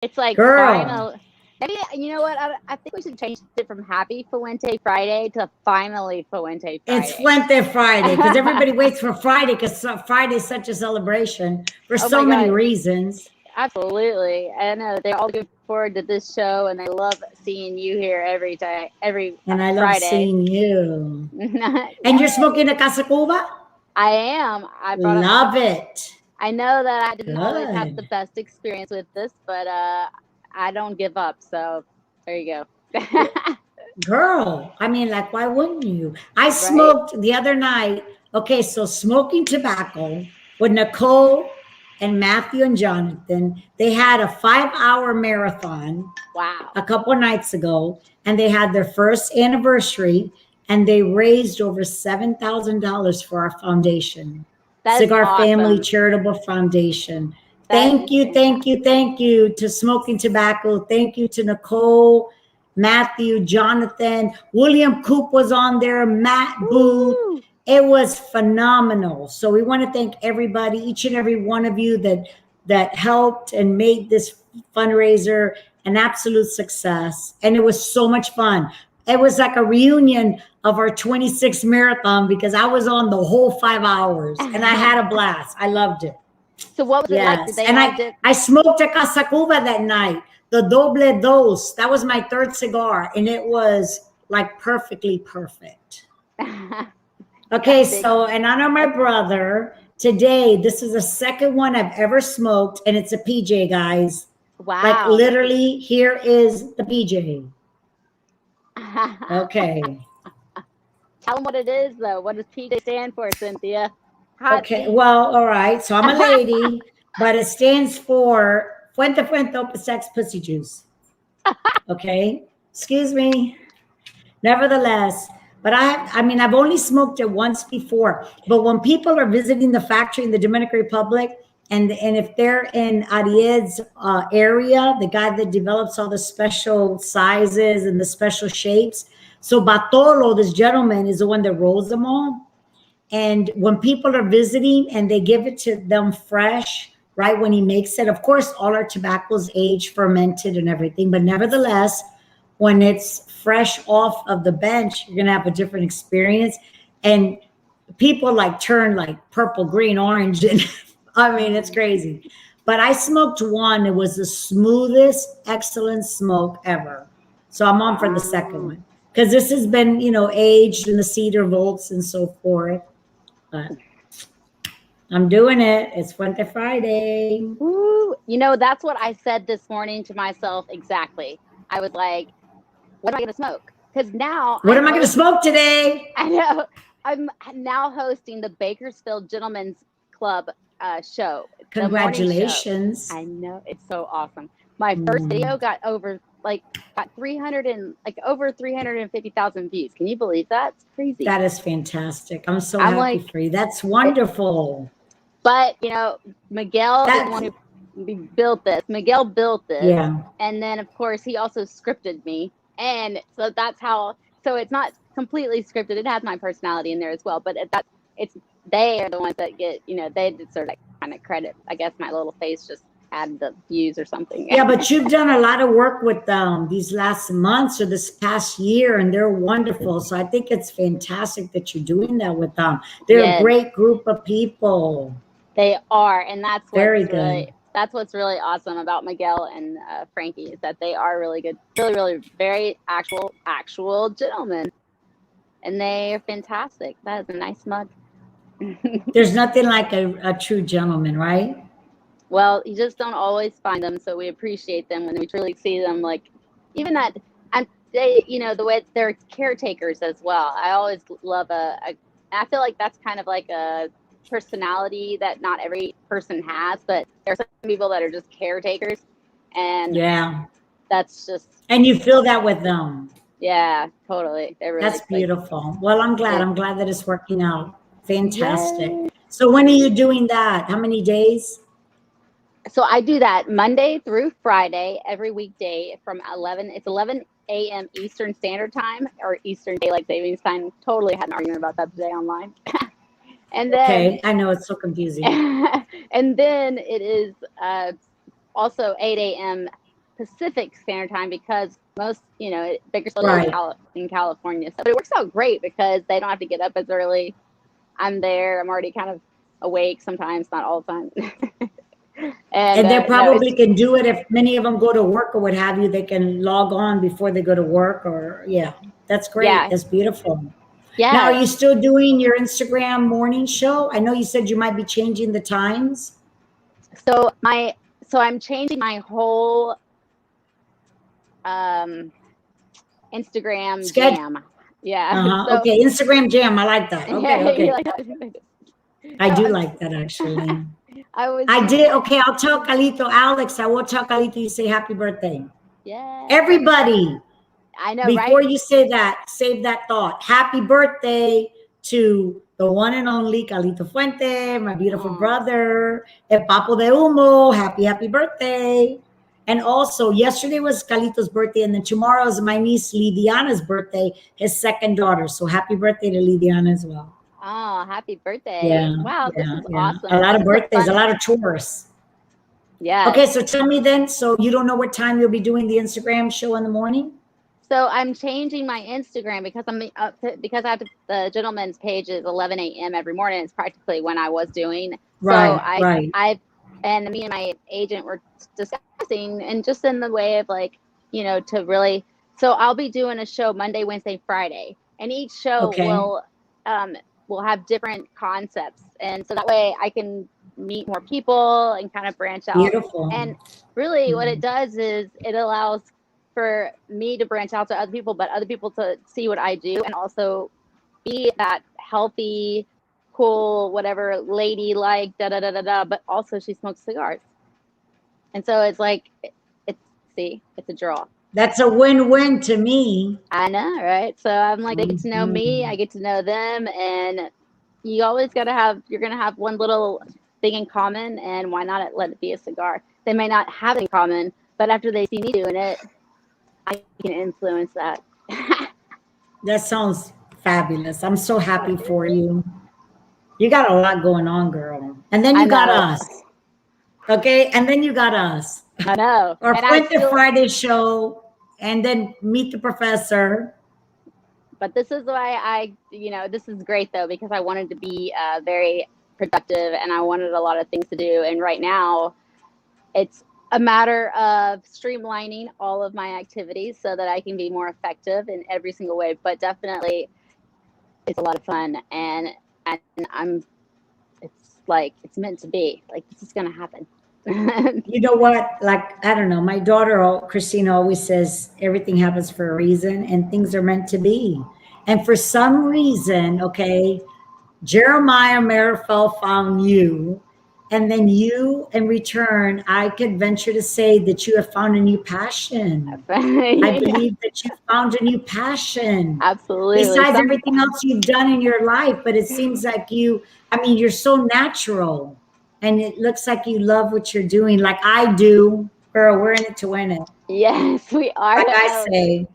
It's like Girl, final. Maybe you know what? I think we should change it from Happy Fuente Friday to Finally Fuente it's Friday. Fuente Friday because everybody waits for Friday because Friday is such a celebration for Oh so my many God, reasons. absolutely! I know they're all looking forward to this show, and they love seeing you here every day, every And I love Friday. seeing you. And you're Yay! smoking a Casa Cuba? I am. I brought up. Love it. I know that I didn't always have the Good. best experience with this, but I don't give up. So there you go. Girl, I mean, like, why wouldn't you? I Right? smoked the other night. Okay, so smoking tobacco with Nicole and Matthew and Jonathan, they had a 5-hour marathon Wow. a couple of nights ago, and they had their first anniversary, and they raised over $7,000 for our foundation, That is Cigar Family awesome. Charitable Foundation. That is fantastic. Thank you to Smoking Tobacco. Thank you to Nicole, Matthew, Jonathan, William Coop was on there, Matt Booth. Woo! It was phenomenal. So we want to thank everybody, each and every one of you that helped and made this fundraiser an absolute success. And it was so much fun. It was like a reunion of our 26 marathon because I was on the whole 5 hours and I had a blast. I loved it. So what was it like? Did Yes. they And have I smoked a Casa Cuba that night, the doble dose. That was my third cigar, and it was like perfectly perfect. Okay, big? so in honor of my brother, today, this is the second one I've ever smoked, and it's a PJ, guys. Like Wow. literally, here is the PJ. Okay. Tell them what it is, though. What does PJ stand for, Cynthia? Hot Okay. tea. Well, all right. So I'm a lady, but it stands for Fuente Fuente Sex Pussy Juice. Okay. Excuse me. Nevertheless, but I mean, I've only smoked it once before. But when people are visiting the factory in the Dominican Republic, and if they're in Ariad's area, the guy that develops all the special sizes and the special shapes. So Batolo, this gentleman, is the one that rolls them all. And when people are visiting and they give it to them fresh, right when he makes it, of course, all our tobaccos age, fermented, and everything. But nevertheless, when it's fresh off of the bench, you're gonna have a different experience. And people like turn like purple, green, orange, and I mean it's crazy. But I smoked one; it was the smoothest, excellent smoke ever. So I'm on for the second Wow. one because this has been, aged in the cedar vaults and so forth. But I'm doing it. It's Fuente Friday. Woo. That's what I said this morning to myself exactly. I was like, what am I going to smoke? Because now What am I going to smoke today? I know I'm now hosting the Bakersfield Gentlemen's Club show, the morning show. Congratulations. I know, it's so awesome. My first Mm, video got 300 and like over 350,000 views. Can you believe that? It's crazy. that is fantastic. I'm so I'm happy like, for you. That's wonderful. but Miguel is the That, one who built this. Miguel built this, yeah. and then of course he also scripted me, and so that's how. So it's not completely scripted. It has my personality in there as well, but it's they are the ones that get they deserve that kind of credit. I guess my little face just added the views or something. Yeah, but you've done a lot of work with them these last months or this past year, and they're wonderful. So I think it's fantastic that you're doing that with them. They're a Yes, great group of people. they are, and that's Very what's good. really awesome about Miguel and Frankie is that they are really good, really, really very actual gentlemen, and they are fantastic. That is a nice mug. There's nothing like a true gentleman, right? Well, you just don't always find them, so we appreciate them when we truly see them. Like even that, and they, the way they're caretakers as well. I always love I feel like that's kind of like a personality that not every person has, but there are some people that are just caretakers, and Yeah. that's just And you feel that with them. yeah, totally. They're really That's like beautiful. Well, I'm glad. yeah, I'm glad that it's working out. Fantastic. yay. So when are you doing that? How many days? So I do that Monday through Friday, every weekday from 11. It's 11 a.m. Eastern Standard Time or Eastern Daylight Savings Time. Totally had an argument about that today online. And then, Okay. I know it's so confusing. and then it is also 8 a.m. Pacific Standard Time because most, Bakersfield Right. is in California. So, but it works out great because they don't have to get up as early. I'm there. I'm already kind of awake sometimes, not all the time. And they No, probably can do it if many of them go to work or what have you. They can log on before they go to work, or yeah, that's great. yeah, That's beautiful. Now, are yeah. you still doing your Instagram morning show? I know you said you might be changing the times. So I'm changing my whole um Instagram Schedule. jam. Yeah. Uh-huh. So Okay, Instagram jam. I like that. Okay, yeah, you okay. like that? I So do like that actually. I was I doing did. Okay, I'll tell Calito, Alex, I will tell Calito you say happy birthday. yeah. Everybody, I know, before right? you say that, save that thought. Happy birthday to the one and only Calito Fuente, my beautiful Oh, brother, El Papo de Humo. Happy, happy birthday. And also, yesterday was Calito's birthday, and then tomorrow is my niece Lidiana's birthday, his second daughter. So happy birthday to Lidiana as well. oh, happy birthday. Yeah, Wow, this yeah, is yeah. A awesome. lot This of is a birthdays, a fun, lot of chores. yes. Okay, so tell me then, so you don't know what time you'll be doing the Instagram show in the morning? So I'm changing my Instagram because because I have the gentleman's page is 11 a.m. every morning. It's practically when I was doing. So Right, right. and me and my agent were discussing, and just in the way of like, to really. So I'll be doing a show Monday, Wednesday, Friday, and each show Okay, will have different concepts, and so that way I can meet more people and kind of branch out. beautiful. And really, what it Mm. does is it allows for me to branch out to other people, but other people to see what I do and also be that healthy, cool, whatever lady like da da da da da. But also she smokes cigars, and so it's like it's a draw. That's a win-win to me. I know, right? So I'm like, they get to know me, I Mhm. get to know them, and you always you're gonna have one little thing in common, and why not let it be a cigar? They may not have it in common, but after they see me doing it, I can influence that. That sounds fabulous. I'm so happy for you. You got a lot going on, girl. And then I you got know, us. Okay, and then you got us. I know, Our and I Fuente still. Friday show, and then meet the professor. But this is why this is great though because I wanted to be very productive and I wanted a lot of things to do. And right now, it's a matter of streamlining all of my activities so that I can be more effective in every single way. But definitely, it's a lot of fun, and I'm. It's like it's meant to be. Like this is gonna happen. You know what? Like, I don't know. My daughter, Christina, always says everything happens for a reason and things are meant to be. And for some reason, okay, Jeremiah Marifel found you. And then you, in return, I could venture to say that you have found a new passion. I Yeah, believe that you found a new passion absolutely. besides everything else you've done in your life. But it seems like I mean, you're so natural and it looks like you love what you're doing, like I do. Girl, we're in it to win it. Yes, we are. Like I Oh, say,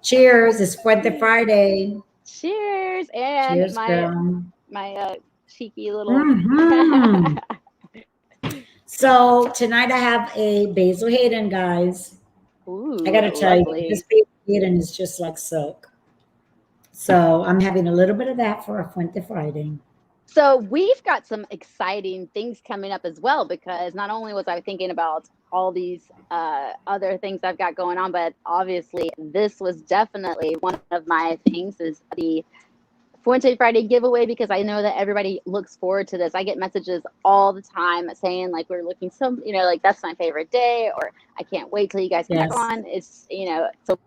cheers. It's Fuente Friday. cheers, and Cheers, girl. my cheeky little. Hmm. So tonight I have a Basil Hayden, guys. I Ooh, got to tell you, this lovely. Basil Hayden is just like silk. So I'm having a little bit of that for a Fuente Friday. So we've got some exciting things coming up as well because not only was I thinking about all these other things I've got going on, but obviously this was definitely one of my things is the Fuente Friday giveaway because I know that everybody looks forward to this. I get messages all the time saying like we're looking so like that's my favorite day or I can't wait till you guys come back Yes. on. It's so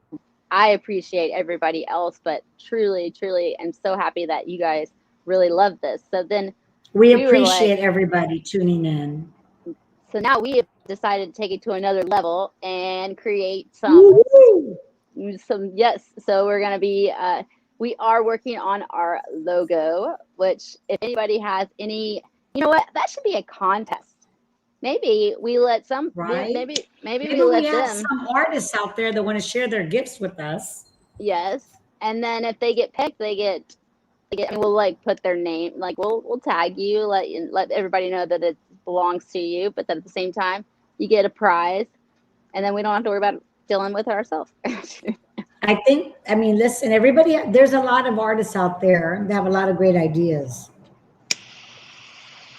I appreciate everybody else, but truly, truly I'm so happy that you guys really love this. So then We we were like, appreciate everybody tuning in. so now we have decided to take it to another level and create Woo-hoo. yes. So we're gonna be we are working on our logo, which if anybody has any, you know what, that should be a contest. Maybe we let Right? maybe we Maybe we let have them, some artists out there that want to share their gifts with us. yes, and then if they get picked, and we'll like put their name, like we'll tag you, let everybody know that it belongs to you, but then at the same time you get a prize. and then we don't have to worry about dealing with it ourselves. I mean, listen, everybody, there's a lot of artists out there that have a lot of great ideas.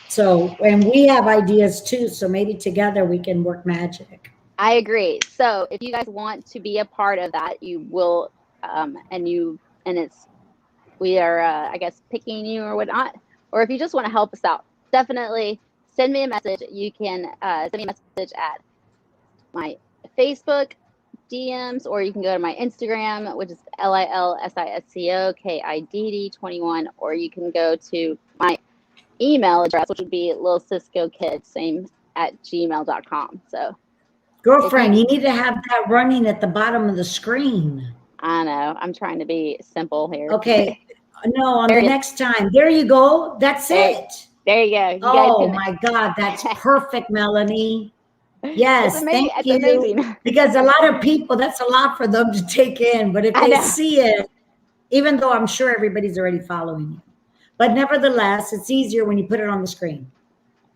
So, and we have ideas too. So maybe together we can work magic. I agree. So if you guys want to be a part of that, you will, we are, I guess, picking you or whatnot. Or if you just want to help us out, definitely send me a message. You can send me a message at my Facebook DMs, or you can go to my Instagram, which is LILSISCOKIDD21, or you can go to my email address, which would be lilciscokid, same at gmail.com. So, girlfriend, you need to have that running at the bottom of the screen. I know. I'm trying to be simple here. Okay. No, on the next time. There you go. That's it. There you go. Oh my God, that's perfect, Melanie. Yes, thank you. Amazing. Because a lot of people, that's a lot for them to take in. But if they see it, even though I'm sure everybody's already following you, but nevertheless, it's easier when you put it on the screen.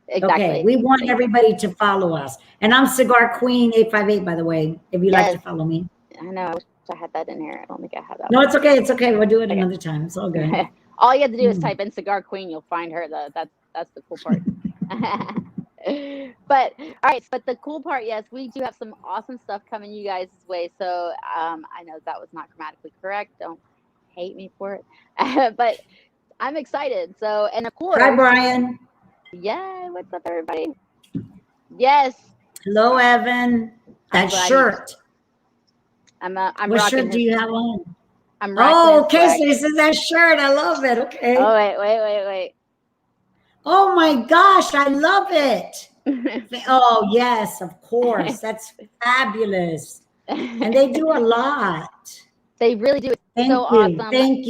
Exactly. Okay, we want everybody to follow us. And I'm Cigar Queen 858, by the way, if you'd like to follow me. I know. I wish I had that in here. I don't think I have that. No, it's okay. It's okay. We'll do it another time. It's all good. All you have to do is type in Cigar Queen. You'll find her. That's the cool part. But all right, but the cool part, yes, we do have some awesome stuff coming you guys' way. So I know that was not grammatically correct. Don't hate me for it. But I'm excited. So, and of course, hi Brian. Yeah, what's up, everybody? Yes. Hello, Evan. That shirt. I'm what rocking shirt do you have on? I'm rocking. Okay, so this is that shirt. I love it. Okay. Oh wait. Oh my gosh, I love it. Oh yes, of course. That's fabulous. And they do a lot. They really do. It's so awesome. Thank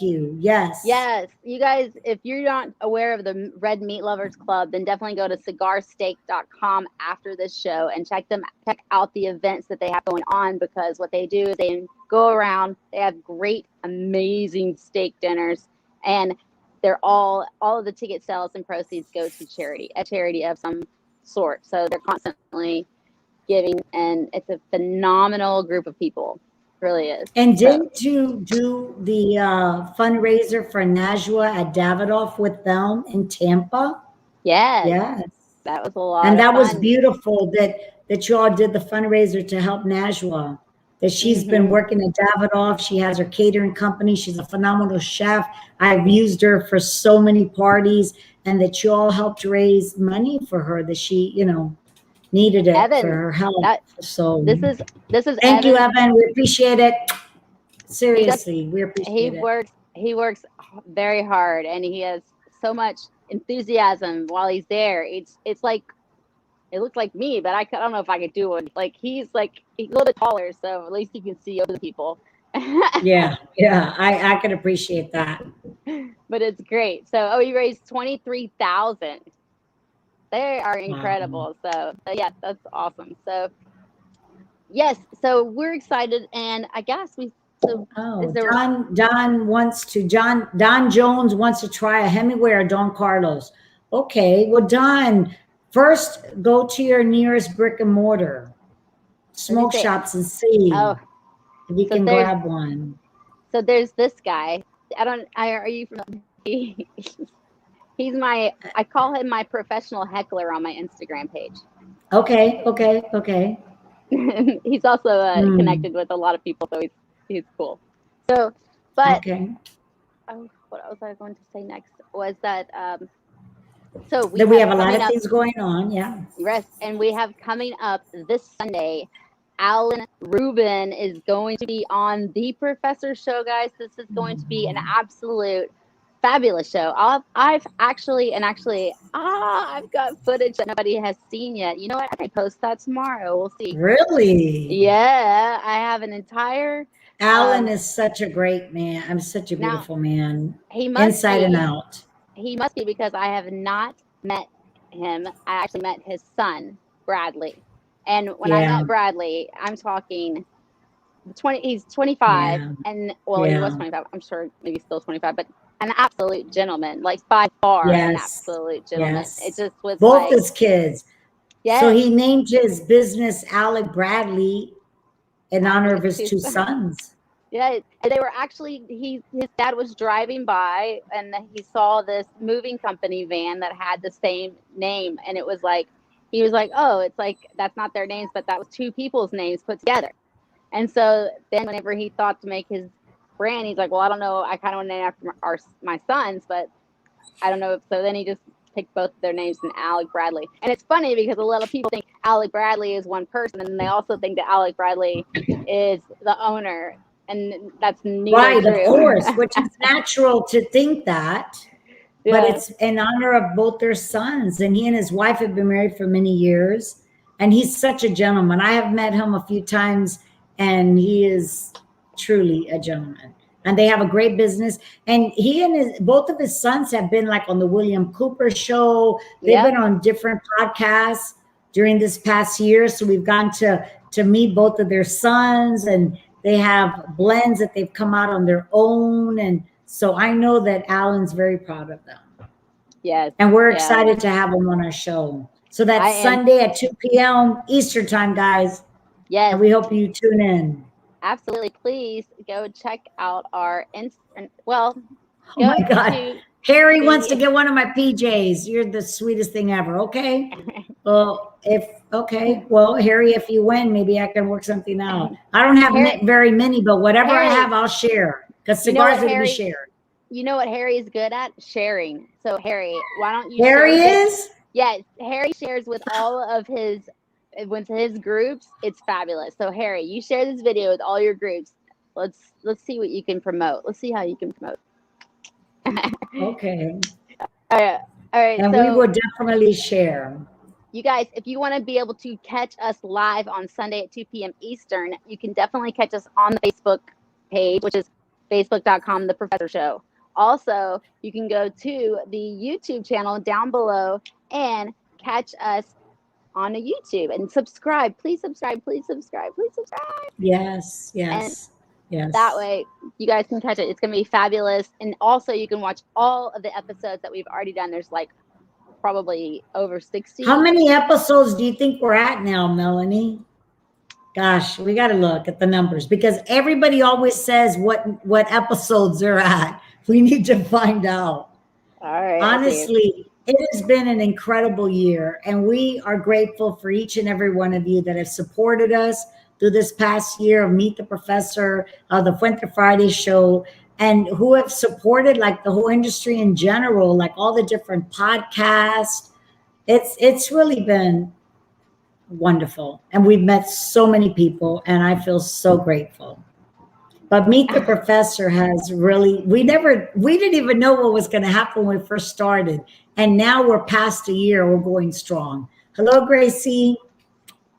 you. Yes. Yes. You guys, if you're not aware of the Red Meat Lovers Club, then definitely go to cigarsteak.com after this show and check out the events that they have going on, because what they do is they go around, they have great, amazing steak dinners, and they're all of the ticket sales and proceeds go to a charity of some sort. So they're constantly giving, and it's a phenomenal group of people. Really is. And didn't you do the fundraiser for Najwa at Davidoff with them in Tampa? Yes. That was a lot. And that was beautiful that you all did the fundraiser to help Najwa. That she's been working at Davidoff. She has her catering company. She's a phenomenal chef. I've used her for so many parties, and that you all helped raise money for her, that she, needed it for her health. So this is thank you, Evan. We appreciate it. Seriously, we appreciate it. He works very hard, and he has so much enthusiasm while he's there. It's like, it looks like me, but I don't know if I could do it. Like he's a little bit taller, so at least he can see over the people. Yeah, I can appreciate that. But it's great. So he raised $23,000. They are incredible. Wow. So yeah, that's awesome. So yes, so we're excited, and I guess Don Jones wants to try a Hemingway or Don Carlos. Okay, well, Don, first go to your nearest brick and mortar smoke shops and see if you can grab one. So there's this guy. Are you from? I call him my professional heckler on my Instagram page. Okay. He's also connected with a lot of people, so he's cool. So, but what was I going to say next? Was that we have a lot of things going on, yeah. Yes, and we have coming up this Sunday. Alan Rubin is going to be on The Professor Show, guys. This is going to be an absolute fabulous show. I've got footage that nobody has seen yet. You know what? I may post that tomorrow. We'll see. Really? Yeah, I have an entire. Alan is such a great man. I'm such a beautiful man. He must inside and out. He must be, because I have not met him. I actually met his son, Bradley. And when I met Bradley, I'm talking 20. He's 25, and he was 25. I'm sure maybe still 25, but an absolute gentleman, like by far, an absolute gentleman. It just was both his kids. So Yes. he named his business Alec Bradley in honor of his His two two sons. Yeah, and they were actually his dad was driving by and he saw this moving company van that had the same name, and it was like he was like, "Oh, it's like that's not their names, but that was two people's names put together." And so then whenever he thought to make his brand, he's like, "Well, I don't know. I kind of want to name after my sons, but I don't know." So then he just picked both of their names and Alec Bradley. And it's funny because a lot of people think Alec Bradley is one person, and they also think that Alec Bradley is the owner, and that's neither Right, of true. course, which is natural to think that, but Yeah, it's in honor of both their sons. And he and his wife have been married for many years. And he's such a gentleman. I have met him a few times, and he is truly a gentleman. And they have a great business. And he and both of his sons have been like on the William Cooper show. They've yep, been on different podcasts during this past year. So we've gotten to meet both of their sons, and they have blends that they've come out on their own. And so I know that Alan's very proud of them. yes, And we're yeah. excited to have him on our show. So I that's am. Sunday at 2 p.m. Eastern time, guys. And Yes, we hope you tune in. absolutely. Please go check out our well, Oh my go God. to Harry wants to the get one of my PJs. You're the sweetest thing ever. Okay. Well, well, Harry, if you win, maybe I can work something out. I don't have Harry. very many, but whatever I Harry, have, I'll share because you know cigars what are to be Harry? shared. You know what Harry is good at? Sharing. So Harry, why don't you Harry share this? is? Yes, Harry shares with all of his with his groups. It's fabulous. So Harry, you share this video with all your groups. Let's see what you can promote. Let's see how you can promote. Okay. All right. All right. And we So will definitely share. you guys, if you want to be able to catch us live on Sunday at 2 p.m. Eastern, you can definitely catch us on the Facebook page, which is facebook.com, The Professor Show. Also, you can go to the YouTube channel down below and catch us on a YouTube and subscribe. Please subscribe. Please subscribe. Please subscribe. Yes, And yes, yes. that way you guys can catch it. It's going to be fabulous. And also, you can watch all of the episodes that we've already done. There's like probably over 60. How many episodes do you think we're at now, Melanie? Gosh, we got to look at the numbers because everybody always says what episodes they're at. We need to find out. All right. Honestly, it has been an incredible year, and we are grateful for each and every one of you that have supported us through this past year of Meet the Professor, the Fuente Friday show, and who have supported like the whole industry in general, like all the different podcasts. It's really been wonderful, and we've met so many people, and I feel so grateful. But Meet the Professor has really, we didn't even know what was going to happen when we first started. And now we're past a year, we're going strong. Hello, Gracie.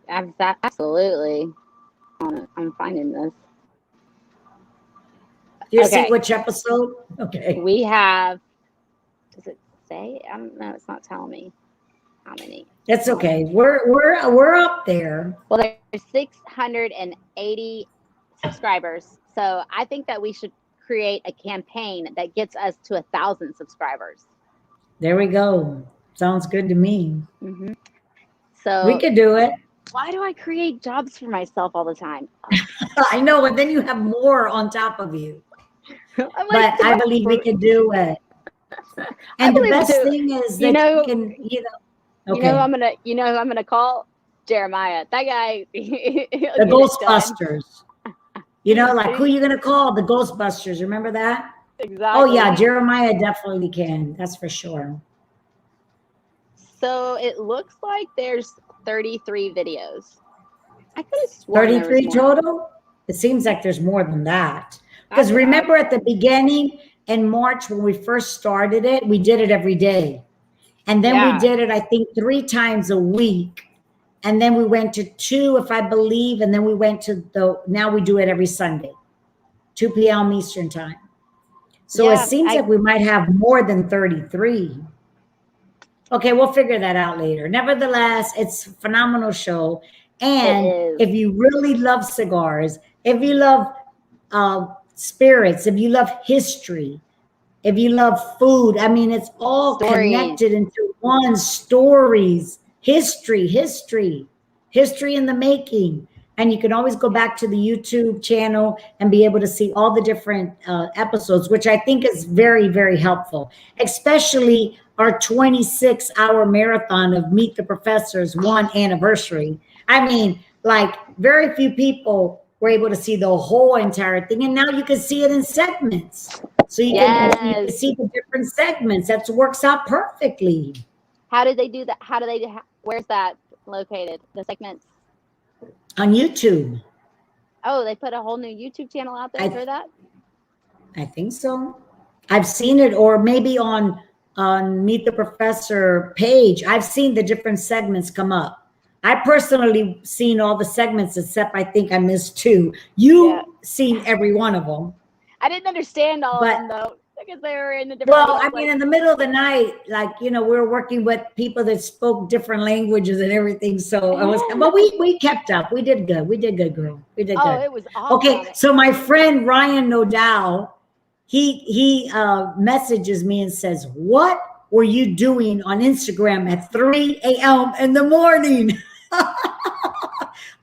Absolutely. I'm finding this. Do you see Okay. which episode? Okay. We have, does it say? I don't know. It's not telling me how many. That's okay. We're up there. Well, there's 680 subscribers. So I think that we should create a campaign that gets us to 1,000 subscribers. There we go. Sounds good to me. Mm-hmm. So we could do it. Why do I create jobs for myself all the time? I know, and then you have more on top of you. Like, but I believe we can do it. And the best thing is that you can, okay. You know who I'm gonna call? Jeremiah. That guy. The Ghostbusters. Like who are you gonna call? The Ghostbusters. Remember that? Exactly. Oh yeah, Jeremiah definitely can. That's for sure. So it looks like there's 33 videos. I could have sworn 33 total? It seems like there's more than that. Because remember at the beginning in March when we first started it, we did it every day. And then we did it, I think, 3 times a week. And then we went to 2, if I believe. And then we went to now we do it every Sunday, 2 p.m. Eastern time. So it seems like we might have more than 33. Okay, we'll figure that out later. Nevertheless, it's a phenomenal show. And if you really love cigars, if you love spirits, if you love history, if you love food, I mean, it's all connected into one, stories. history in the making. And you can always go back to the YouTube channel and be able to see all the different episodes, which I think is very, very helpful, especially our 26-hour marathon of Meet the Professors 1 anniversary. I mean, like, very few people were able to see the whole entire thing. And now you can see it in segments. So you can see the different segments. That works out perfectly. How did they do that? Where's that located? The segments? On YouTube. Oh, they put a whole new YouTube channel out there for that? I think so. I've seen it, or maybe on Meet the Professor page. I've seen the different segments come up. I personally seen all the segments, except I think I missed 2. You've seen every one of them. I didn't understand all of them, though, because they were in a different. Well, I mean, in the middle of the night, like, we were working with people that spoke different languages and everything. So it was, but we kept up. We did good. We did good, girl. We did good. Oh, it was awesome. Okay, so my friend Ryan Nodal, he messages me and says, "What were you doing on Instagram at 3 a.m. in the morning?"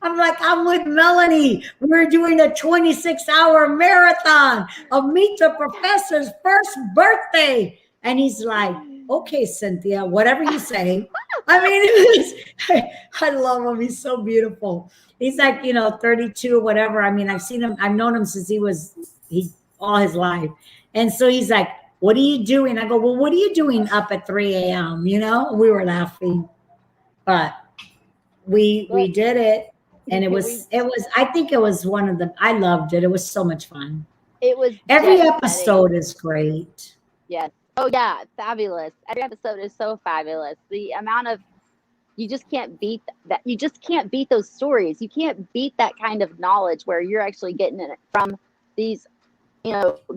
I'm like, I'm with Melanie. We're doing a 26-hour marathon of Meet the Professor's first birthday. And he's like, okay, Cynthia, whatever you say. I mean, I love him. He's so beautiful. He's like, 32 or whatever. I mean, I've known him since he all his life. And so he's like, what are you doing? I go, well, what are you doing up at 3 a.m.? We were laughing, but we did it. And it was, I think it was I loved it. It was so much fun. It was. Every episode is great. Yes. Oh yeah. Fabulous. Every episode is so fabulous. The amount of, you just can't beat that. You just can't beat those stories. You can't beat that kind of knowledge where you're actually getting it from these,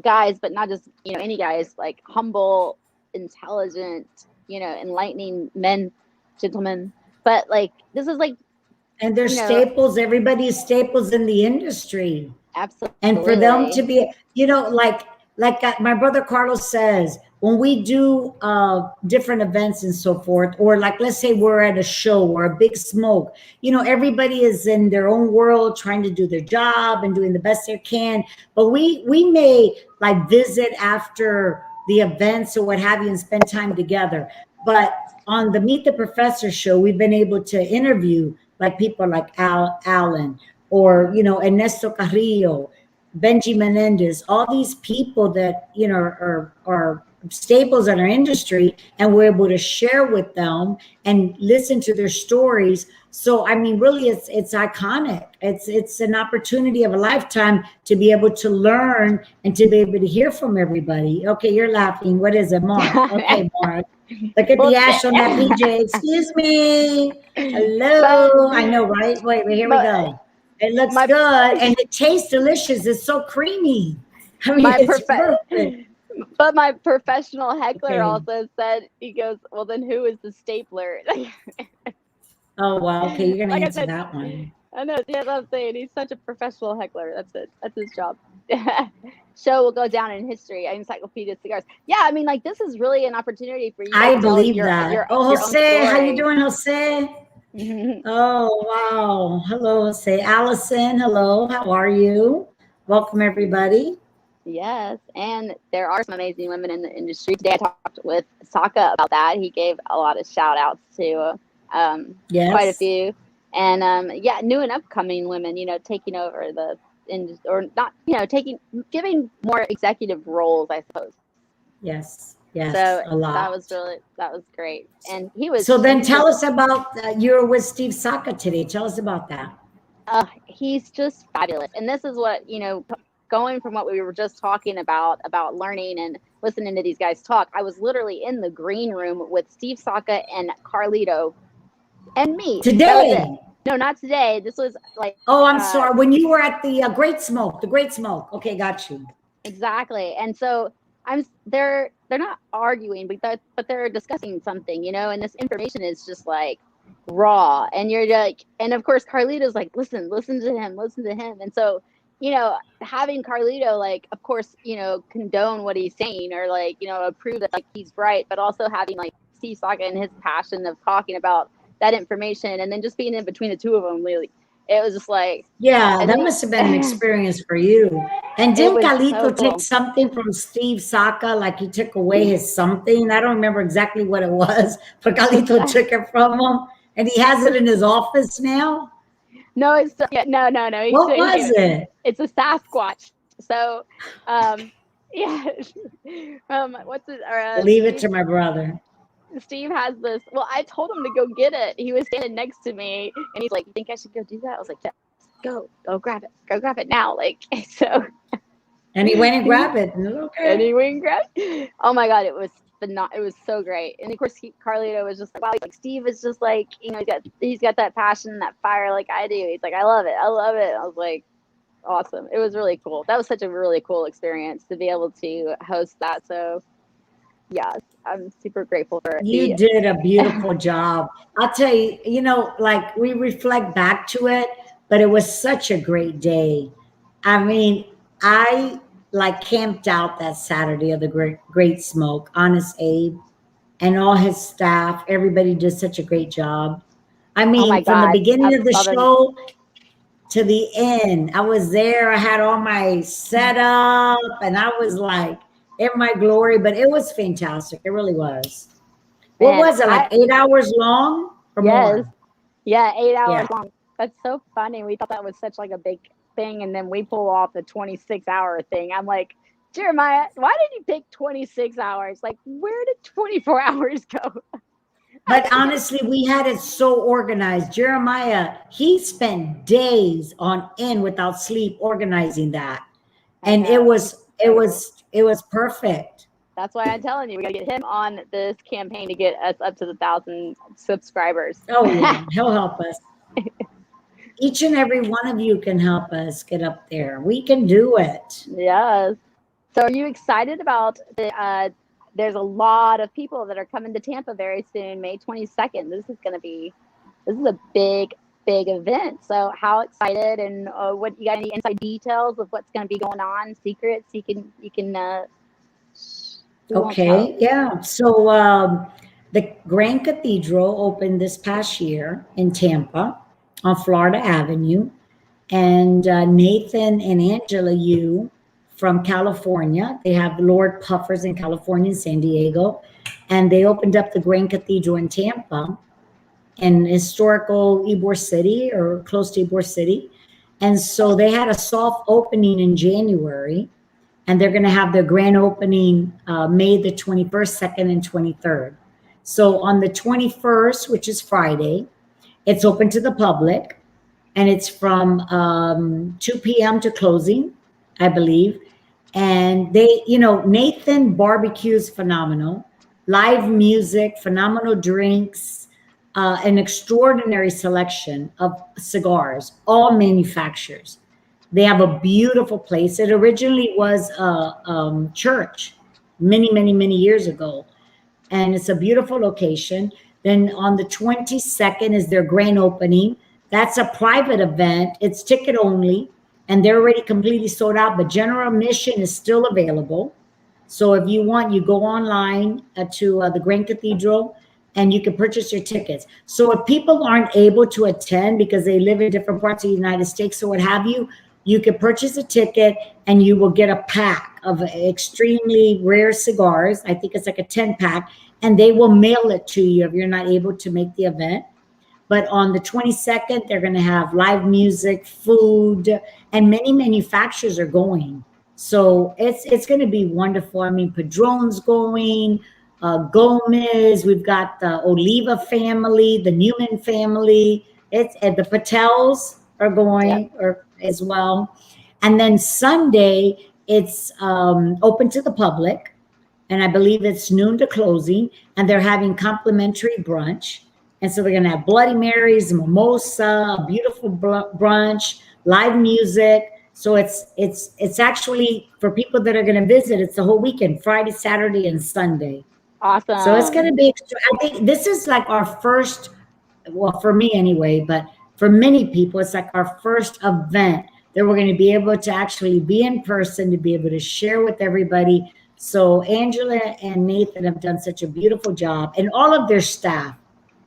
guys, but not just, any guys, like humble, intelligent, enlightening gentlemen. But like, this is like, and they're staples. Everybody's staples in the industry. Absolutely. And for them to be, like my brother Carlos says, when we do different events and so forth, or like, let's say we're at a show or a big smoke, everybody is in their own world trying to do their job and doing the best they can. But we may like visit after the events or what have you and spend time together. But on the Meet the Professor show, we've been able to interview like people like Alan or, Ernesto Carrillo, Benji Menendez, all these people that, are staples in our industry, and we're able to share with them and listen to their stories. So, I mean, really, it's iconic. It's an opportunity of a lifetime to be able to learn and to be able to hear from everybody. Okay, you're laughing. What is it, Mark? Okay, Mark. Look at the ash on that PJ. Excuse me. Hello. I know, right? Wait, here we go. It looks good, and it tastes delicious. It's so creamy. I mean, it's perfect. But my professional heckler also said, he goes, well, then who is the stapler? Oh, wow. Okay, you're going to answer that one. I know. Yeah, that's what I'm saying. He's such a professional heckler. That's it. That's his job. Show will go down in history. Encyclopedia Cigars. Yeah, I mean, like, this is really an opportunity for you. I believe that. Jose, how you doing, Jose? Oh, wow. Hello, Jose. Allison, hello. How are you? Welcome, everybody. Yes, and there are some amazing women in the industry. Today I talked with Saka about that. He gave a lot of shout outs to quite a few. And new and upcoming women, taking over giving more executive roles, I suppose. Yes, so a lot. That was great. And he was. So then tell us about, you're with Steve Saka today. Tell us about that. He's just fabulous. And this is what, going from what we were just talking about learning and listening to these guys talk, I was literally in the green room with Steve Saka and Carlito and me. Today? No, not today. This was like... Oh, I'm sorry. When you were at the Great Smoke. Okay, got you. Exactly. And so they're not arguing, but they're discussing something, and this information is just like raw. And you're like, and of course, Carlito's like, listen to him. And so, having Carlito, like, of course, condone what he's saying or like, approve that like he's right, but also having like Steve Saka and his passion of talking about, that information, and then just being in between the two of them, really, it was just like, Yeah, and that then must have been an experience for you. And it didn't was so Calito take cool. something from Steve Saka? Like he took away his something. I don't remember exactly what it was, but Calito took it from him, and he has it in his office now. No, it's yeah, no. What was it? It's a Sasquatch. So, yeah, what's it? Leave it to my brother. Steve has this. Well, I told him to go get it. He was standing next to me, and he's like, "You think I should go do that?" I was like, "Yes, go grab it now!" Like, so. And he went and grabbed it. And Okay. he went and grabbed. Oh my god, it was so great. And of course, Carlito was just like, wow, like Steve is just like, he's got that passion, that fire, like I do. He's like, I love it. I was like, awesome. It was really cool. That was such a really cool experience to be able to host that. So yeah, I'm super grateful for You the. did a beautiful job. I'll tell you, like we reflect back to it, but it was such a great day. I mean, I like camped out that Saturday of the Great Smoke. Honest Abe and all his staff, everybody did such a great job. I Oh my mean, from the god, beginning of the above and show to the end, I was there. I had all my setup, and I was like in my glory. But it was fantastic. It really was. What man, was it, like 8 hours long or yes, more? yeah, 8 hours Yeah. long. That's so funny. We thought that was such like a big thing, and then we pull off the 26-hour thing. I'm like, Jeremiah, why did you pick 26 hours? Like, where did 24 hours go? But honestly, we had it so organized. Jeremiah, he spent days on end without sleep organizing that. I And know. it was perfect. That's why I'm telling you, we got to get him on this campaign to get us up to the 1,000 subscribers. Oh yeah, he'll help us. Each and every one of you can help us get up there. We can do it. Yes. So, are you excited about the? There's a lot of people that are coming to Tampa very soon, May 22nd. This is a big event. So, how excited, and what, you got any inside details of what's going to be going on? Secrets you can we won't tell. Okay, yeah. So the Grand Cathedral opened this past year in Tampa on Florida Avenue. And Nathan and Angela Yu from California, they have Lord Puffers in California, San Diego. And they opened up the Grand Cathedral in Tampa in historical Ybor City or close to Ybor City. And so they had a soft opening in January, and they're going to have their grand opening May the 21st, 2nd, and 23rd. So on the 21st, which is Friday, it's open to the public, and it's from 2 p.m. to closing, I believe. And they, Nathan barbecues phenomenal, live music, phenomenal drinks, an extraordinary selection of cigars, all manufacturers. They have a beautiful place. It originally was a church many years ago, and it's a beautiful location. Then on the 22nd is their grand opening. That's a private event. It's ticket only, and they're already completely sold out, but general admission is still available. So if you want, you go online to the Grand Cathedral and you can purchase your tickets. So if people aren't able to attend because they live in different parts of the United States or what have you, you can purchase a ticket and you will get a pack of extremely rare cigars. I think it's like a 10 pack, and they will mail it to you if you're not able to make the event. But on the 22nd, they're going to have live music, food, and many manufacturers are going. So it's going to be wonderful. I mean, Padron's going, Gomez. We've got the Oliva family, the Newman family. It's the Patels are Yep. going or as well. And then Sunday, it's open to the public, and I believe it's noon to closing, and they're having complimentary brunch. And so they're going to have Bloody Marys, mimosa, a beautiful brunch, live music. So it's actually for people that are going to visit. It's the whole weekend, Friday, Saturday, and Sunday. So it's going to Awesome. be. I think this is like our first. Well, for me anyway, but for many people, it's like our first event that we're going to be able to actually be in person, to be able to share with everybody. So Angela and Nathan have done such a beautiful job, and all of their staff.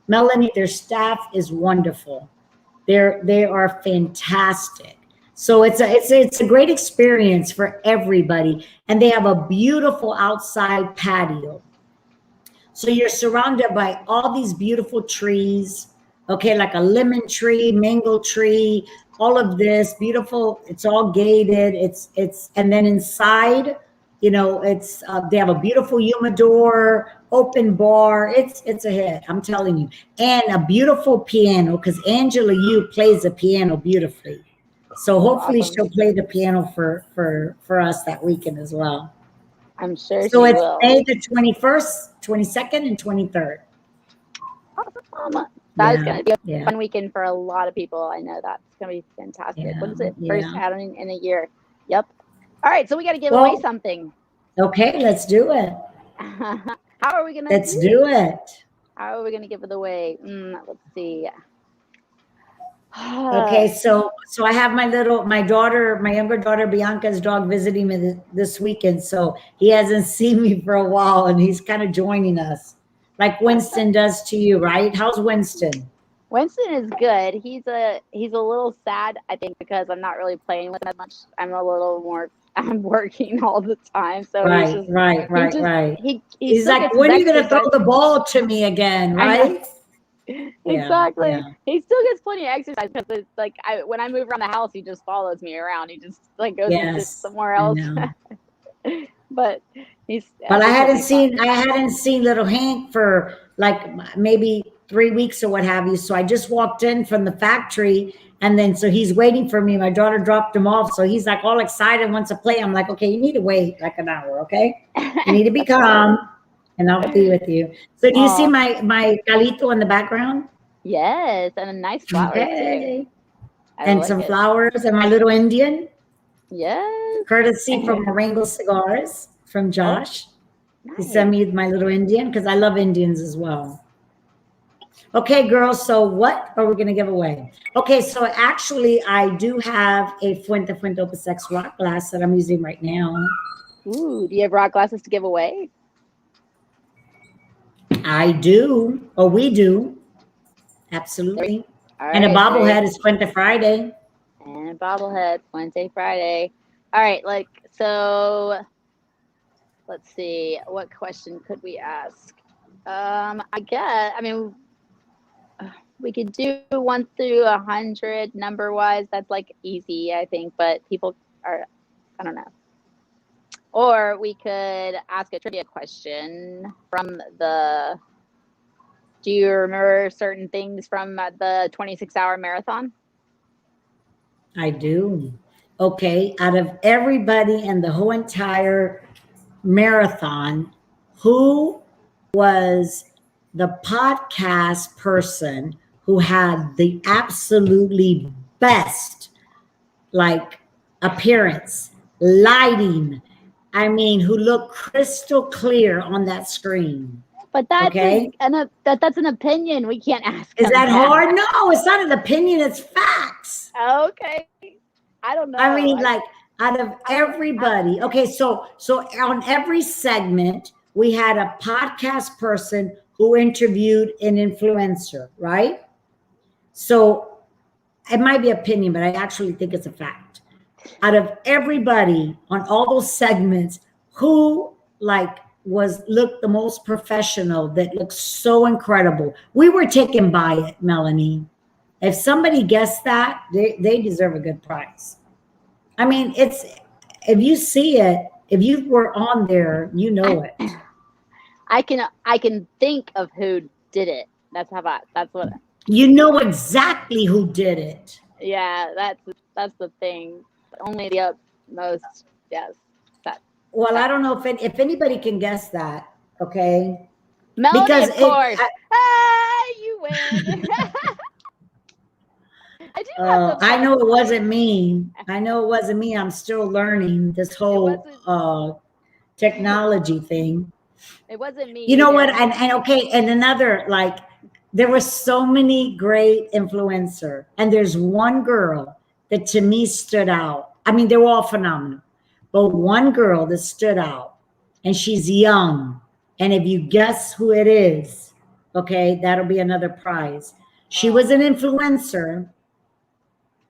Melanie, their staff is wonderful. They are fantastic. So it's a great experience for everybody. And they have a beautiful outside patio. So you're surrounded by all these beautiful trees, okay, like a lemon tree, mango tree, all of this beautiful. It's all gated. And then inside, you know, they have a beautiful humidor, open bar. It's a hit. I'm telling you, and a beautiful piano because Angela Yu plays the piano beautifully. So hopefully Awesome. she'll play the piano for us that weekend as well. I'm sure So she it's will. May the 21st, 22nd, and 23rd. Awesome. That is going to be a Yeah. fun weekend for a lot of people. I know that's going to be fantastic. Yeah, What is it? yeah. First outing in a year. Yep. All right. So we got to give away something. Okay, let's do it. How are we going to Let's do it. How are we going to give it away? Let's see. Okay, so I have my younger daughter Bianca's dog visiting me this weekend. So he hasn't seen me for a while, and he's kind of joining us, like Winston does to you, right? How's Winston? Winston is good. He's a little sad, I think, because I'm not really playing with him as much. I'm working all the time, so right. He's still like, gets when are you exercise. gonna throw the ball to me again, right? Exactly. Yeah. He still gets plenty of exercise because it's like when I move around the house, he just follows me around. He just like goes and sits somewhere else. But I hadn't seen little Hank for like maybe 3 weeks or what have you. So I just walked in from the factory, and then so he's waiting for me. My daughter dropped him off, so he's like all excited, wants to play. I'm like, okay, you need to wait like an hour, okay? You need to be calm. And I'll be with you. So do you see my Calito in the background? Yes, and a nice flower too. And like some flowers and my little Indian. Yes. Courtesy from Marengo Cigars from Josh. Nice. He sent me my little Indian because I love Indians as well. Okay, girls, so what are we going to give away? Okay, so actually I do have a Fuente Opus X rock glass that I'm using right now. Ooh, do you have rock glasses to give away? I do, or we do. Absolutely. Right, and a bobblehead is Fuente Friday. And a bobblehead, Fuente Friday. All right, so let's see. What question could we ask? We could do 1 through 100 number-wise. That's like easy, I think, but people are, I don't know. Or we could ask a trivia question from do you remember certain things from the 26-hour marathon? I do. Okay, out of everybody in the whole entire marathon, who was the podcast person who had the absolutely best appearance, lighting? I mean, who looked crystal clear on that screen. But that's that's an opinion. We can't ask. Is that hard? No, it's not an opinion. It's facts. Okay. I don't know. I mean, out of everybody. Okay, so on every segment, we had a podcast person who interviewed an influencer, right? So it might be opinion, but I actually think it's a fact. Out of everybody on all those segments, who looked the most professional, that looked so incredible? We were taken by it, Melanie. If somebody guessed that, they deserve a good prize. I mean, if you see it, if you were on there, you know it. I can think of who did it. That's what. You know exactly who did it. Yeah, that's the thing. Only the utmost, yes. Well, I don't know if anybody can guess that. Okay, Melanie, because of course. You win. I know it wasn't me. I'm still learning this whole technology thing. It wasn't me. You know what? And okay, and another, there were so many great influencers, and there's one girl that to me stood out. I mean, they were all phenomenal, but one girl that stood out, and she's young. And if you guess who it is, Okay, that'll be another prize. She was an influencer.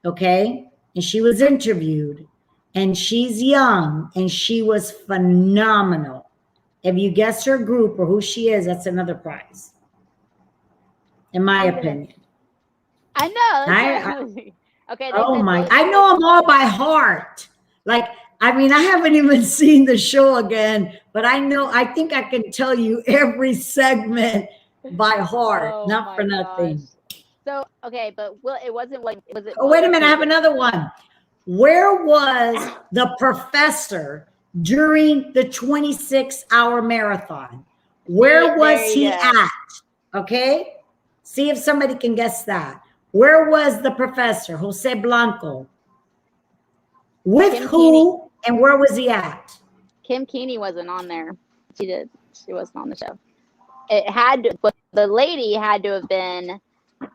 Okay, and she was interviewed, and she's young, and she was phenomenal. If you guess her group or who she is, that's another prize, in my opinion. I know. Okay. Oh my! I know them all by heart. Like, I mean, I haven't even seen the show again, but I know. I think I can tell you every segment by heart, not for nothing. So okay, but it wasn't like was it? Oh, wait a minute! I have another one. Where was the professor during the 26-hour marathon? Where was he at? Okay, see if somebody can guess that. Where was the professor, Jose Blanco? With Kim who Keeney. and where was he at? Kim Keeney wasn't on there. She wasn't on the show. It had to, but the lady had to have been.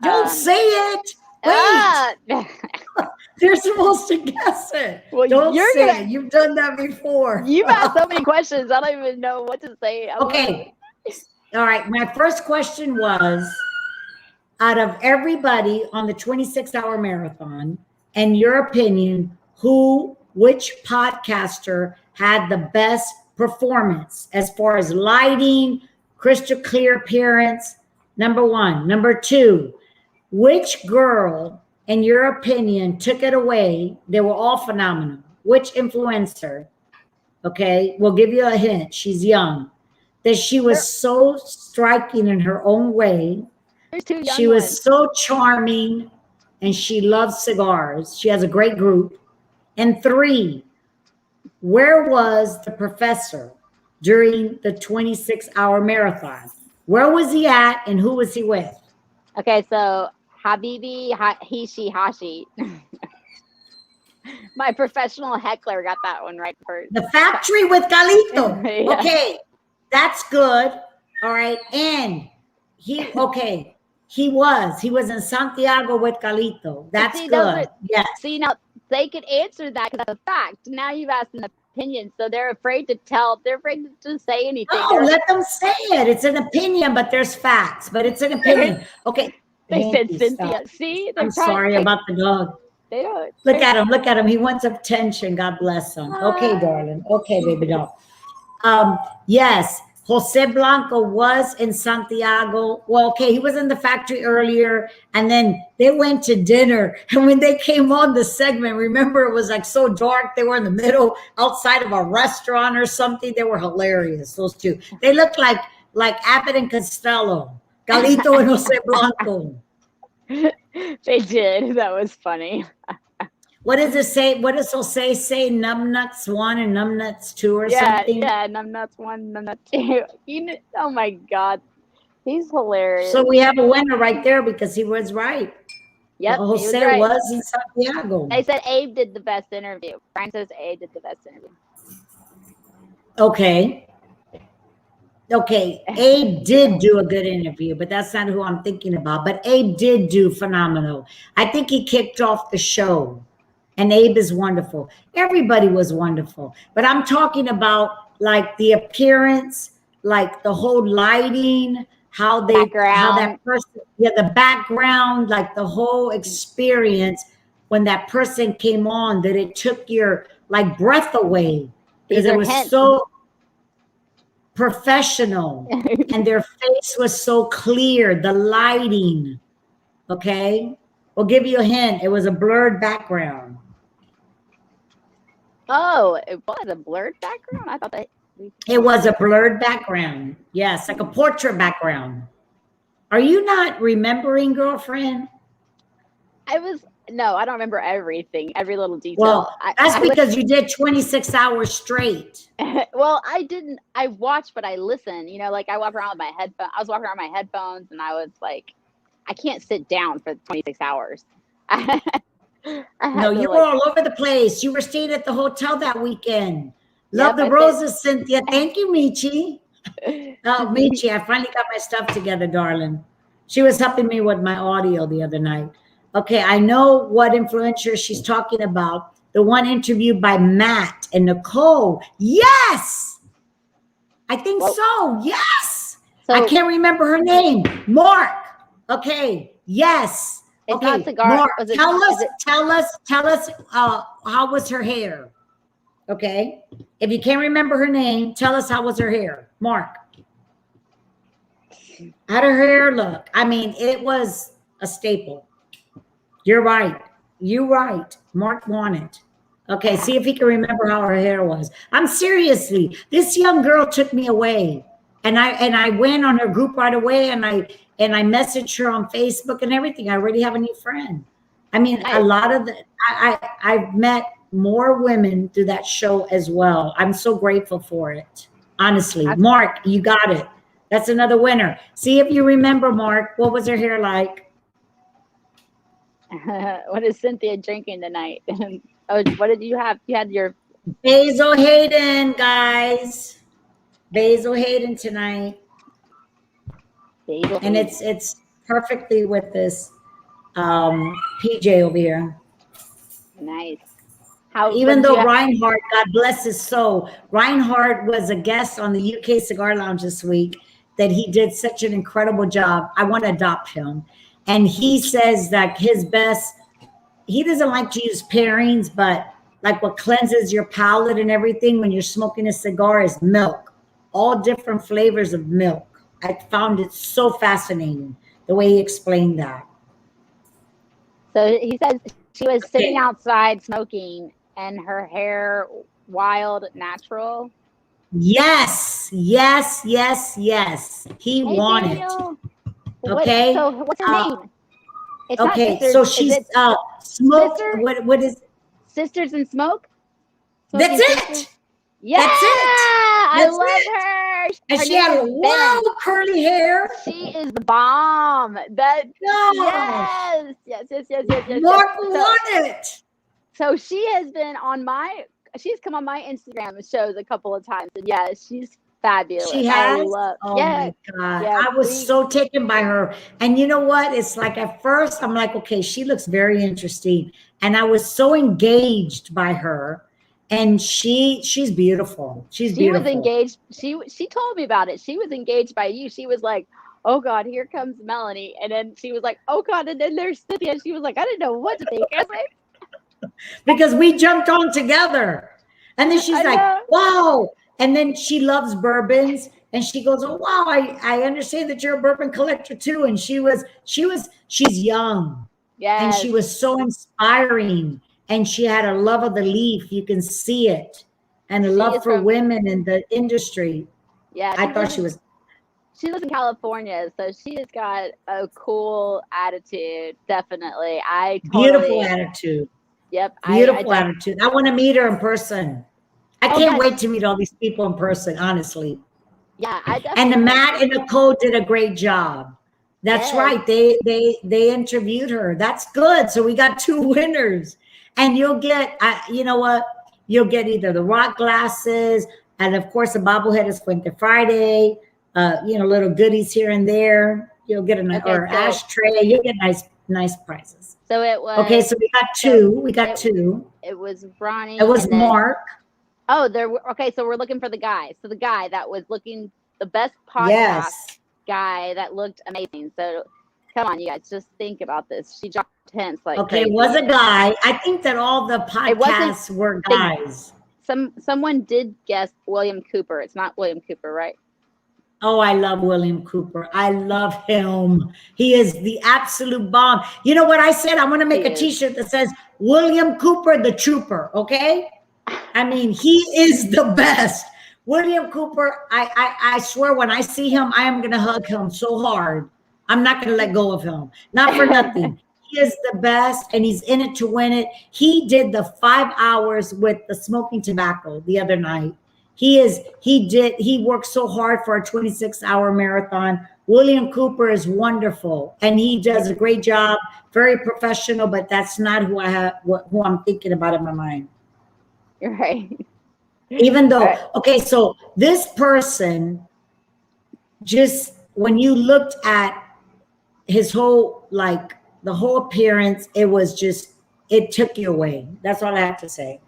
Don't say it. Wait. You're supposed to guess it. Well, don't say it. You've done that before. You've asked so many questions. I don't even know what to say. Okay. All right. My first question was, out of everybody on the 26-hour marathon, in your opinion, which podcaster had the best performance as far as lighting, crystal clear appearance? Number one. Number two, which girl, in your opinion, took it away? They were all phenomenal. Which influencer? Okay, we'll give you a hint. She's young. That she was so striking in her own way. She was so charming, and she loves cigars. She has a great group. And three, where was the professor during the 26-hour marathon? Where was he at, and who was he with? Okay, so Habibi Hishi Hashi. My professional heckler got that one right first. The factory with Galito. Yeah. Okay, that's good. All right, and he was in Santiago with Galito. That's good. Yeah. See, now they could answer that because that's a fact. Now you've asked an opinion, so they're afraid to tell. They're afraid to say anything. Oh, let them say it. It's an opinion, but there's facts. But it's an opinion. Okay. They said Cynthia. Stop. See, I'm sorry about the dog. They don't. Look at him. Look at him. He wants attention. God bless him. Okay, darling. Okay, baby doll. Yes. Jose Blanco was in Santiago. Well, okay, he was in the factory earlier, and then they went to dinner. And when they came on the segment, remember, it was like so dark. They were in the middle, outside of a restaurant or something. They were hilarious, those two. They looked like Abbott and Costello, Galito and Jose Blanco. They did. That was funny. What does it say? What does Jose say? Numbnuts 1 and Numbnuts 2 or something? Yeah, Numbnuts 1, Numbnuts 2. Oh my God. He's hilarious. So we have a winner right there because he was right. Yep. Jose was in Santiago. They said Abe did the best interview. Brian says Abe did the best interview. Okay. Okay. Abe did do a good interview, but that's not who I'm thinking about. But Abe did do phenomenal. I think he kicked off the show. And Abe is wonderful. Everybody was wonderful. But I'm talking about like the appearance, like the whole lighting, how that person, the background, like the whole experience when that person came on, that it took your like breath away because it was so professional and their face was so clear, the lighting. Okay. We'll give you a hint. It was a blurred background. Oh, it was a blurred background? I thought that it was a blurred background. Yes, like a portrait background. Are you not remembering, girlfriend? No, I don't remember everything, every little detail. Well, that's because you did 26 hours straight. Well, I didn't. I watched, but I listened. You know, like I walk around with my headphones. I was walking around with my headphones, and I was like, I can't sit down for 26 hours. No, you were all over the place. You were staying at the hotel that weekend. Love the roses, Cynthia. Thank you, Michi. Oh, Michi, I finally got my stuff together, darling. She was helping me with my audio the other night. Okay, I know what influencer she's talking about. The one interviewed by Matt and Nicole. Yes! I think so. Yes! I can't remember her name. Mark. Okay. Yes. It's okay. not cigar. Mark, Was it, tell us how was her hair? Okay. If you can't remember her name, tell us how was her hair. Mark. How'd her hair look? I mean, it was a staple. You're right. You're right. Mark won it. Okay, see if he can remember how her hair was. I'm seriously, this young girl took me away. And I went on her group right away, and I messaged her on Facebook and everything. I already have a new friend. I mean, a lot of I've met more women through that show as well. I'm so grateful for it. Honestly. Mark, you got it. That's another winner. See if you remember, Mark. What was her hair like? What is Cynthia drinking tonight? Oh, what did you have? You had your Basil Hayden, guys. Basil Hayden tonight. Basil and Hayden. it's perfectly with this PJ over here. Nice. Even though Reinhardt, God bless his soul, Reinhardt was a guest on the UK Cigar Lounge this week, that he did such an incredible job. I want to adopt him. And he says that his best, he doesn't like to use pairings, but like what cleanses your palate and everything when you're smoking a cigar is milk, all different flavors of milk. I found it so fascinating the way he explained that. So he says she was sitting outside smoking and her hair wild, natural. Yes, yes, yes, yes. He won Daniel. it. Okay. So what's her name? It's okay, so she's smoked. What is Sisters in Smoke? That's it. Yeah, that's it. I love her. And she had wild curly hair. She is the bomb. That yes. Mark won it. So she has been on she's come on my Instagram shows a couple of times, and yeah, she's fabulous. She has. My God! Yeah, I was so taken by her, and you know what? It's like at first I'm like, okay, she looks very interesting, and I was so engaged by her, and she's beautiful. She was engaged. She told me about it. She was engaged by you. She was like, oh God, here comes Melanie, and then she was like, oh God, and then there's Cynthia. She was like, I didn't know what to think. I was like, because we jumped on together, and then she's like, wow. And then she loves bourbons, and she goes, oh wow, I understand that you're a bourbon collector too. And she's young, and she was so inspiring, and she had a love of the leaf. You can see it, and a love for women in the industry. Yeah, I thought she was. She lives in California, so she's got a cool attitude. Definitely, beautiful attitude. Yep. Beautiful attitude. I want to meet her in person. I can't wait to meet all these people in person, honestly. Yeah, and Matt and Nicole did a great job. That's right. They interviewed her. That's good. So we got 2 winners. And you'll get, you know what? You'll get either the rock glasses, and of course a bobblehead is Fuente Friday. Little goodies here and there. You'll get an ashtray. You'll get nice prizes. So it was okay. So we got 2. We got 2. It was Ronnie. It was Mark. Oh, okay. So we're looking for the guy. So the guy that was looking the best podcast guy that looked amazing. So come on, you guys, just think about this. She dropped hints like it was a guy. I think that all the podcasts were guys. Someone did guess William Cooper. It's not William Cooper, right? Oh, I love William Cooper. I love him. He is the absolute bomb. You know what I said? I want to make a t-shirt that says William Cooper, the Trooper. Okay. I mean, he is the best. William Cooper, I swear when I see him, I am going to hug him so hard. I'm not going to let go of him. Not for nothing. He is the best, and he's in it to win it. He did the 5 hours with the smoking tobacco the other night. He worked so hard for a 26-hour marathon. William Cooper is wonderful, and he does a great job, very professional, but that's not who I'm thinking about in my mind. You're right. Even though, okay, so this person, just when you looked at his whole, like the whole appearance, it took you away. That's all I have to say.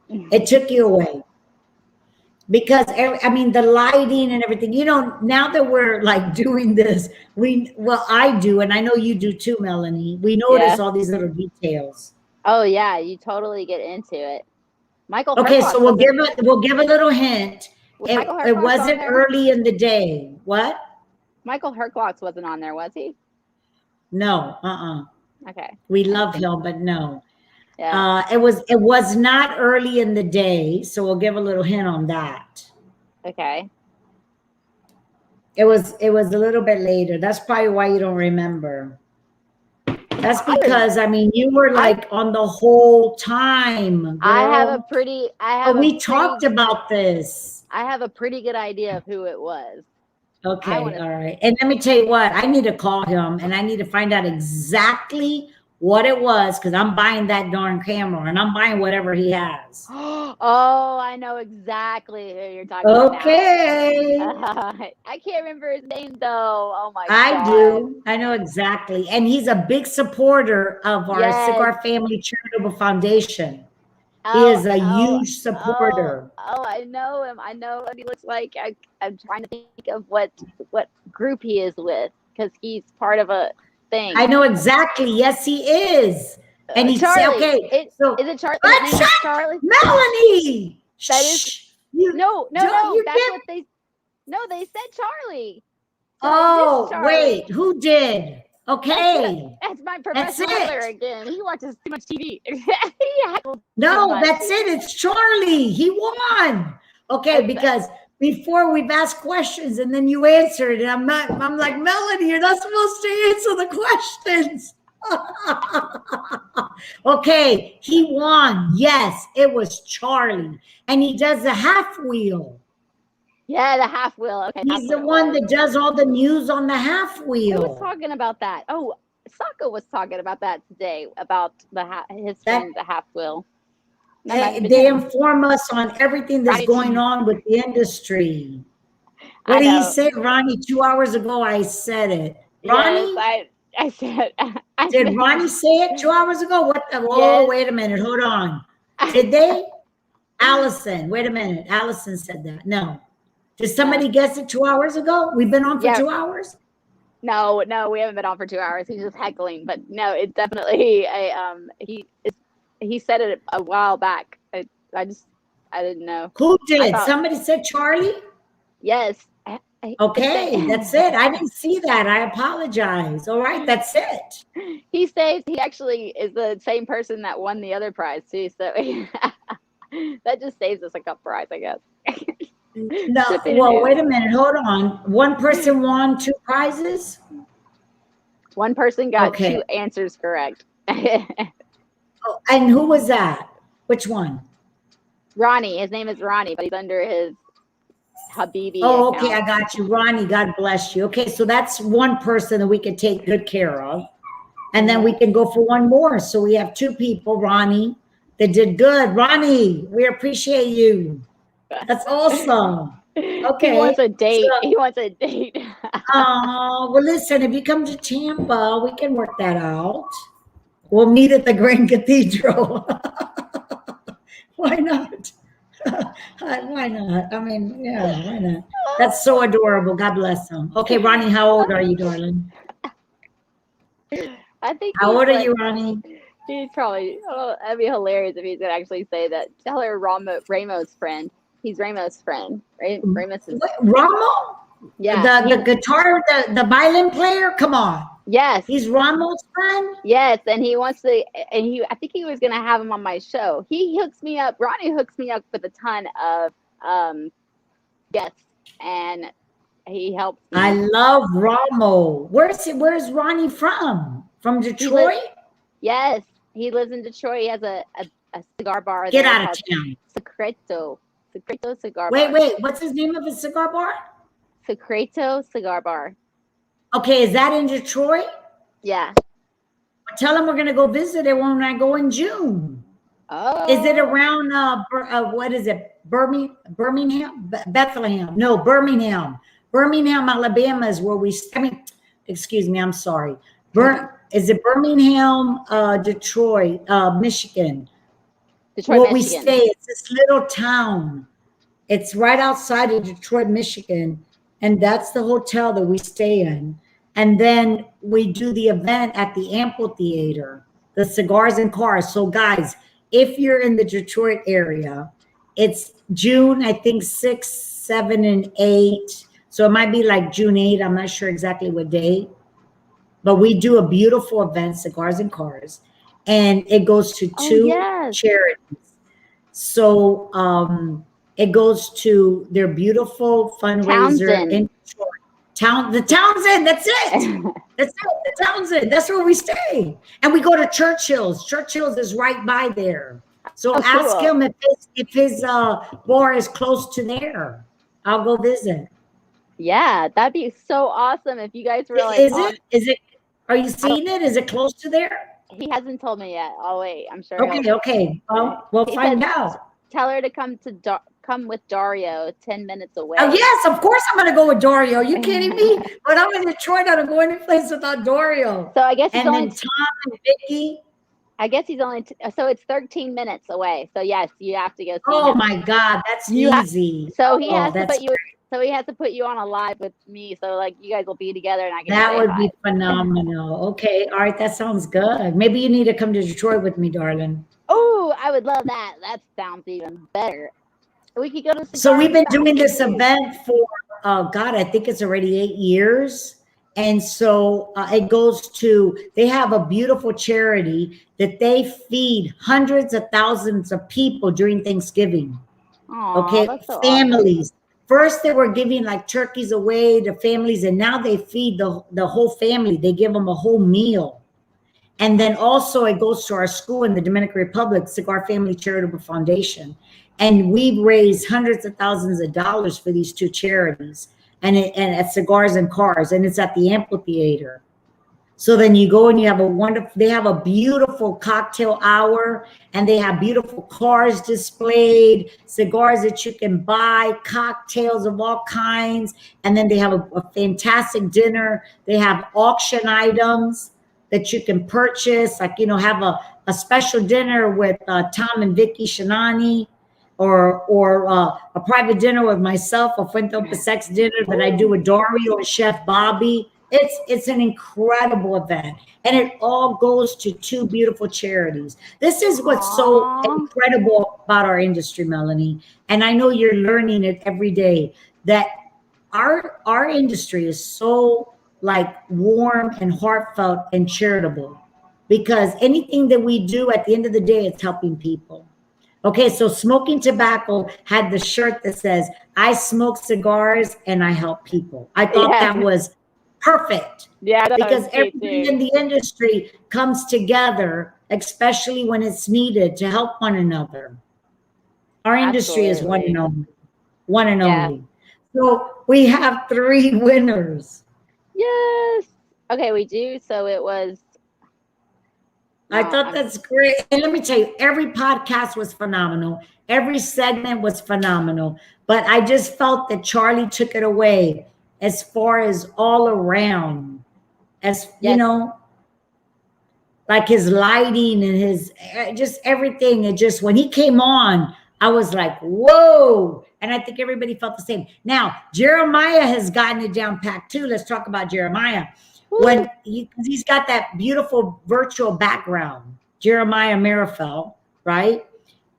It took you away. because I mean the lighting and everything. You know, now that we're like doing this, I do, and I know you do too, Melanie. We notice all these little details. Oh yeah, you totally get into it. Michael. Okay, Herclox so we'll give a little hint. It wasn't early in the day. What? Michael Herclox wasn't on there, was he? No. Okay. We love him, but no. Yeah. It was not early in the day, so we'll give a little hint on that. Okay. It was a little bit later. That's probably why you don't remember. That's because I mean you were like on the whole time. Girl. We talked about this. I have a pretty good idea of who it was. Okay, all right. And let me tell you what, I need to call him and I need to find out exactly what it was, because I'm buying that darn camera and I'm buying whatever he has. Oh, I know exactly who you're talking about. Okay. I can't remember his name though. Oh my God. I do. I know exactly. And he's a big supporter of our Cigar Family Charitable Foundation. He is a huge supporter. Oh, I know him. I know what he looks like. I'm trying to think of what group he is with, because he's part of a thing. I know exactly. Yes, he is. And he's Charlie. Okay. So is it Charlie? Charlie? Melanie. That is no. That's what they. No, they said Charlie. Oh, wait. Who did? Okay. That's my professional brother again. He watches too much TV. No, that's it. It's Charlie. He won. Okay, because before we've asked questions and then you answered, and I'm like, Melanie, you're not supposed to answer the questions. Okay, he won. Yes, it was Charlie. And he does the half wheel. Yeah, the half wheel. Okay. He's the one that does all the news on the half wheel. Who was talking about that? Oh, Saka was talking about that today, about his friend, the half wheel. They inform us on everything that's going on with the industry. What did he say, Ronnie? 2 hours ago, I said it. Ronnie? Yes, I said. Did Ronnie say it 2 hours ago? What? Oh, wait a minute. Hold on. Did they? Allison. Wait a minute. Allison said that. No. Did somebody guess it 2 hours ago? We've been on for 2 hours? No, we haven't been on for 2 hours. He's just heckling. But no, it's definitely he said it a while back. I didn't know. Who did? Somebody said Charlie? Yes. Okay, that's it. I didn't see that. I apologize. All right, that's it. He says he actually is the same person that won the other prize too. So that just saves us a cup prize, I guess. No, well, wait a minute. Hold on. One person won 2 prizes? One person got 2 answers correct. And who was that? Which one? Ronnie. His name is Ronnie, but he's under his Habibi account. Okay, I got you. Ronnie, God bless you. Okay, so that's one person that we can take good care of. And then we can go for one more. So we have 2 people, Ronnie, that did good. Ronnie, we appreciate you. That's awesome. Okay. He wants a date. Oh, well, listen, if you come to Tampa, we can work that out. We'll meet at the Grand Cathedral. Why not? Why not? I mean, yeah, why not? That's so adorable. God bless him. Okay, Ronnie, how old are you, darling? I think. How old are you, Ronnie? He's probably. Oh, that'd be hilarious if he could actually say that. Tell her Ramo's friend. He's Ramo's friend, right? Ramos is Ramo? Yeah. The guitar, the violin player? Come on. Yes. He's Ramo's friend? Yes, and he wants to, and I think he was going to have him on my show. He hooks me up, Ronnie hooks me up with a ton of guests, and he helps me. I love Ramo. Where's Ronnie from? From Detroit? Yes, he lives in Detroit. He has a cigar bar. Get out of town. Secreto Cigar Bar. Wait, what's his name of his cigar bar? Secreto Cigar Bar. Okay, is that in Detroit? Yeah. Tell him we're going to go visit it when I go in June. Oh. Is it around, what is it, Birmingham? Bethlehem. No, Birmingham. Birmingham, Alabama is where excuse me, I'm sorry. Is it Birmingham, Detroit, Michigan? Detroit, where Michigan. We stay. It's this little town. It's right outside of Detroit, Michigan, and that's the hotel that we stay in. And then we do the event at the amphitheater, the Cigars and Cars. So, guys, if you're in the Detroit area, it's June, I think 6, 7, and 8. So it might be like June 8. I'm not sure exactly what day, but we do a beautiful event, Cigars and Cars, and it goes to Oh, two yes. charities. So it goes to their beautiful fundraiser Townsend. in Detroit. The Townsend, that's it. That's it, the Townsend. That's where we stay. And we go to Churchill's. Churchill's is right by there. So Oh, ask cool. him if his bar is close to there. I'll go visit. Yeah, that'd be so awesome if you guys were like Is on. it? Is it? Are you seeing it? Is it close to there? He hasn't told me yet. I'll wait. I'm sure. Okay, okay. Well, we'll He find said, out. tell her to come with Dario, 10 minutes away. Oh, yes, of course I'm going to go with Dario. You kidding me? But I'm in Detroit. I don't go any place without Dario. So I guess he's And only then Tom and Vicky. I guess he's only so it's 13 minutes away. So yes, you have to go see Oh him. my God, that's You have- easy. So he Oh, has to that's put you. So he has to put you on a live with me. So like you guys will be together, and I can. That say would hi. be phenomenal. Okay, all right, that sounds good. Maybe you need to come to Detroit with me, darling. Oh, I would love that. That sounds even better. We could go to. So we've been Cigar doing this Factory. event for, God, I think it's already 8 years. And so it goes to, they have a beautiful charity that they feed hundreds of thousands of people during Thanksgiving. Aw, Okay, that's so families. First, they were giving like turkeys away to families, and now they feed the whole family. They give them a whole meal. And then also it goes to our school in the Dominican Republic, Cigar Family Charitable Foundation. And we've raised hundreds of thousands of dollars for these two charities, and at Cigars and Cars, and it's at the amphitheater. So then you go and you have they have a beautiful cocktail hour, and they have beautiful cars displayed, cigars that you can buy, cocktails of all kinds. And then they have a fantastic dinner. They have auction items that you can purchase, like, have a special dinner with Tom and Vicky Shinani, or a private dinner with myself, a Fuente Sex dinner that I do with Dario and Chef Bobby. It's an incredible event, and it all goes to two beautiful charities. This is what's so incredible about our industry, Melanie, and I know you're learning it every day, that our industry is so like warm and heartfelt and charitable, because anything that we do at the end of the day, it's helping people. Okay, so Smoking Tobacco had the shirt that says, I smoke cigars and I help people. I thought that was perfect. Yeah, because everybody in the industry comes together, especially when it's needed, to help one another. Our industry is one and only. One and only. So we have 3 winners. Yes. Okay, we do. So it was. I thought that's great. And let me tell you, every podcast was phenomenal. Every segment was phenomenal. But I just felt that Charlie took it away as far as all around. As, like his lighting and his, just everything. It just, when he came on, I was like, whoa. And I think everybody felt the same. Now, Jeremiah has gotten it down packed too. Let's talk about Jeremiah. When he's got that beautiful virtual background, Jeremiah Marifel, right?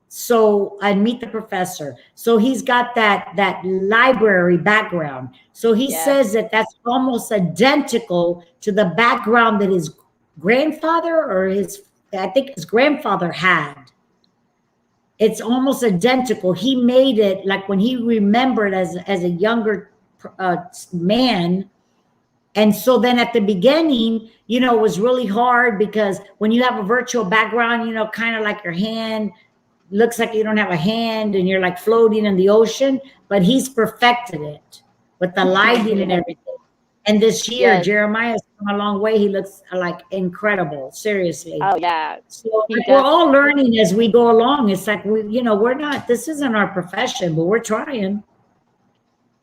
So I Meet the Professor. So he's got that library background. So he says that that's almost identical to the background that his grandfather I think his grandfather had. It's almost identical. He made it like when he remembered as a younger man. And so then at the beginning, it was really hard, because when you have a virtual background, kind of like your hand looks like you don't have a hand and you're like floating in the ocean, but he's perfected it with the lighting and everything. And this year, Jeremiah's come a long way. He looks like incredible, seriously. Oh, yeah. So we're all learning as we go along. It's like, we're not, this isn't our profession, but we're trying.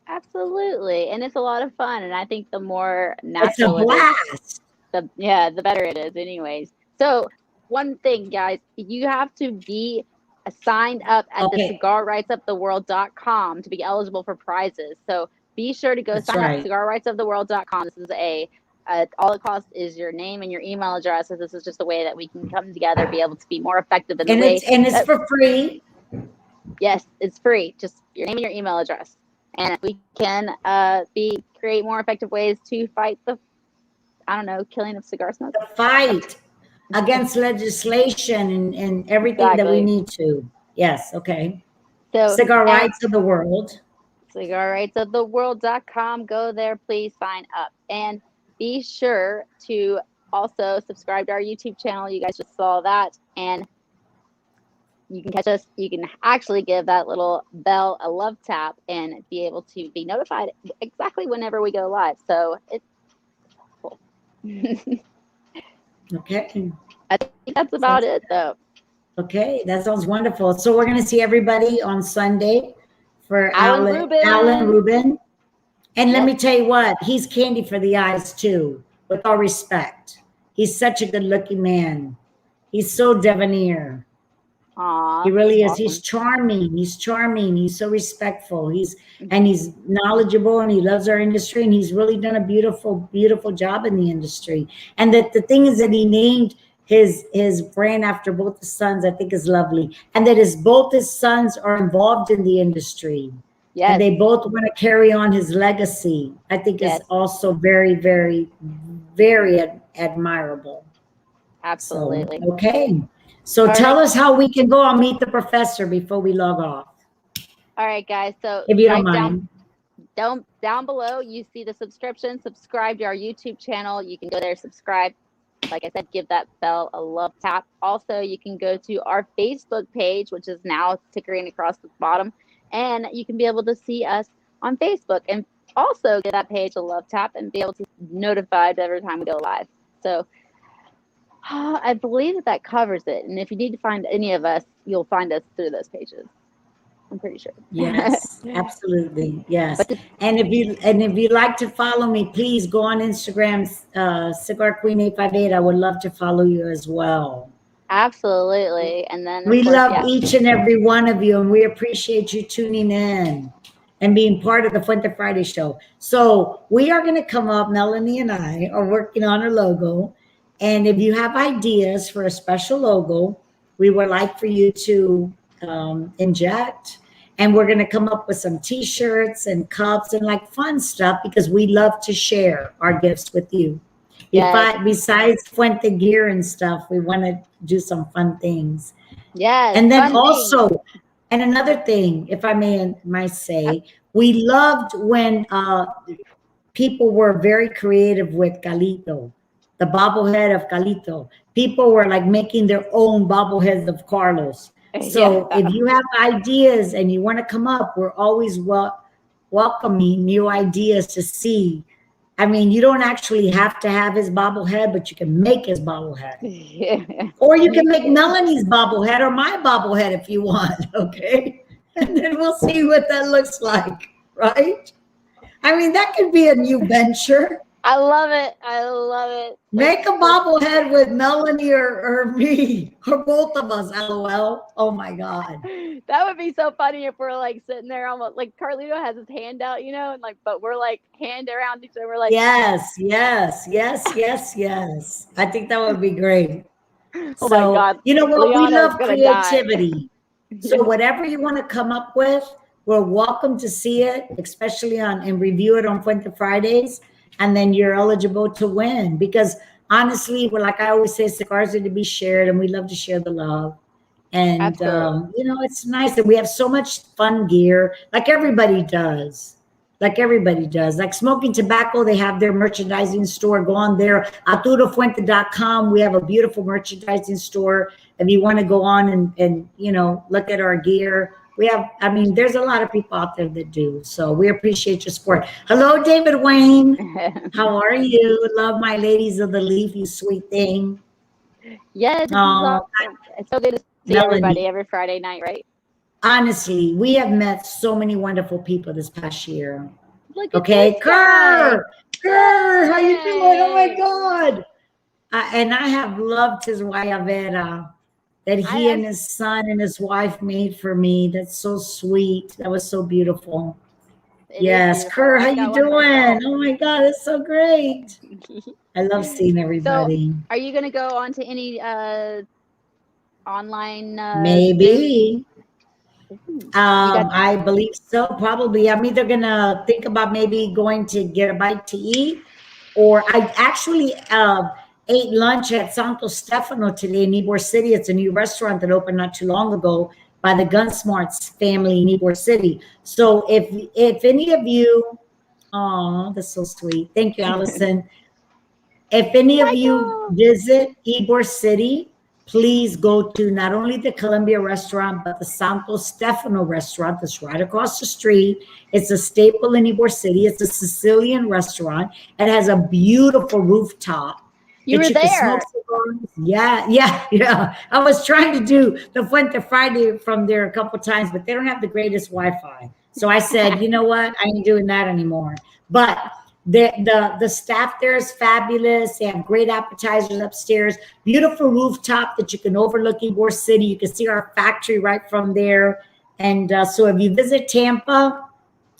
Absolutely. And it's a lot of fun. And I think the more natural it's a blast. The better it is anyways. So one thing, guys, you have to be signed up at the Okay. cigarrightsoftheworld.com to be eligible for prizes. So be sure to go That's sign up right. at cigarrightsoftheworld.com. This is all it costs is your name and your email address. So this is just a way that we can come together, be able to be more effective in the way. And it's for free. Yes, it's free. Just your name and your email address. And we can create more effective ways to fight the, I don't know, killing of cigar smoke. The fight against legislation and everything that we need to. Yes, okay. So Cigar Rights of the World. cigarrightsoftheworld.com. Go there, please sign up. And be sure to also subscribe to our YouTube channel. You guys just saw that. And you can catch us. You can actually give that little bell a love tap and be able to be notified exactly whenever we go live. So it's cool. Okay. I think that's about it, though. Okay, that sounds wonderful. So we're going to see everybody on Sunday for Alan Rubin. And let Yep. me tell you what, he's candy for the eyes too, with all respect. He's such a good-looking man. He's so debonair. Aww, he really is. awesome. He's charming. He's charming. He's so respectful. He's knowledgeable, and he loves our industry, and he's really done a beautiful, beautiful job in the industry. And that the thing is that he named his brand after both his sons, I think is lovely. And that both his sons are involved in the industry. Yes. And they both want to carry on his legacy. I think is also very, very, very admirable. Absolutely. So, okay. So tell us how we can go. I'll meet the professor before we log off. All right, guys. So if you don't mind. Down below, you see the subscription. Subscribe to our YouTube channel. You can go there, subscribe. Like I said, give that bell a love tap. Also, you can go to our Facebook page, which is now tickering across the bottom, and you can be able to see us on Facebook, and also give that page a love tap and be able to be notified every time we go live. So I believe that covers it. And if you need to find any of us, you'll find us through those pages. I'm pretty sure. Yes, absolutely. Yes. And if you'd like to follow me, please go on Instagram, Cigar Queen 858. I would love to follow you as well. Absolutely. And then we love each and every one of you, and we appreciate you tuning in and being part of the Fuente Friday show. So we are going to come up, Melanie and I are working on a logo. And if you have ideas for a special logo, we would like for you to inject, and we're going to come up with some t-shirts and cups and like fun stuff, because we love to share our gifts with you. Yes. Besides Fuente gear and stuff, we want to do some fun things. Yes. And then also, and another thing, if I might say, we loved when people were very creative with Calito, the bobblehead of Calito. People were like making their own bobbleheads of Carlos. So if you have ideas and you want to come up, we're always welcoming new ideas to see. I mean, you don't actually have to have his bobblehead, but you can make his bobblehead. Yeah. Or you can make Melanie's bobblehead or my bobblehead if you want, okay? And then we'll see what that looks like, right? I mean, that could be a new venture. I love it. I love it. Make a bobblehead with Melanie or me or both of us, LOL. Oh my God. That would be so funny if we're like sitting there almost like Carlito has his hand out, you know, and like, but we're like hand around each other. We're like, yes. I think that would be great. Oh my God. You know what? We love creativity. So whatever you want to come up with, we're welcome to see it, especially and review it on Fuente Fridays. And then you're eligible to win, because honestly, like I always say, cigars are to be shared, and we love to share the love. And, you know, it's nice. And we have so much fun gear, like everybody does. Like Smoking Tobacco, they have their merchandising store. Go on there, arturofuente.com. We have a beautiful merchandising store. If you want to go on and, you know, look at our gear. We have, I mean, there's a lot of people out there that do. So we appreciate your support. Hello, David Wayne. How are you? Love my ladies of the leaf, you sweet thing. Yes. It's so good to see everybody every Friday night, right? Honestly, we have met so many wonderful people this past year. Okay, Kerr, how you doing? Oh my God. And I have loved his Guayabera. that I he and his son and his wife made for me. That's so sweet. That was so beautiful. It is Yes, beautiful. Kerr, how I've you got one doing? myself. Oh my God, it's so great. I love seeing So, everybody. are you going to go on to any online Zoom? Maybe. You got I believe so. Probably. I'm either gonna think about maybe going to get a bite to eat, or I actually ate lunch at Santo Stefano today in Ybor City. It's a new restaurant that opened not too long ago by the Gunsmarts family in Ybor City. So if any of you, oh, that's so sweet. Thank you, Allison. If any of you Michael. visit Ybor City, please go to not only the Columbia restaurant, but the Santo Stefano restaurant that's right across the street. It's a staple in Ybor City. It's a Sicilian restaurant. It has a beautiful rooftop You that were you can smoke there. cigars. Yeah. I was trying to do the Fuente Friday from there a couple times, but they don't have the greatest Wi-Fi. So I said, you know what? I ain't doing that anymore. But the staff there is fabulous. They have great appetizers upstairs, beautiful rooftop that you can overlook Ybor City. You can see our factory right from there. And so if you visit Tampa,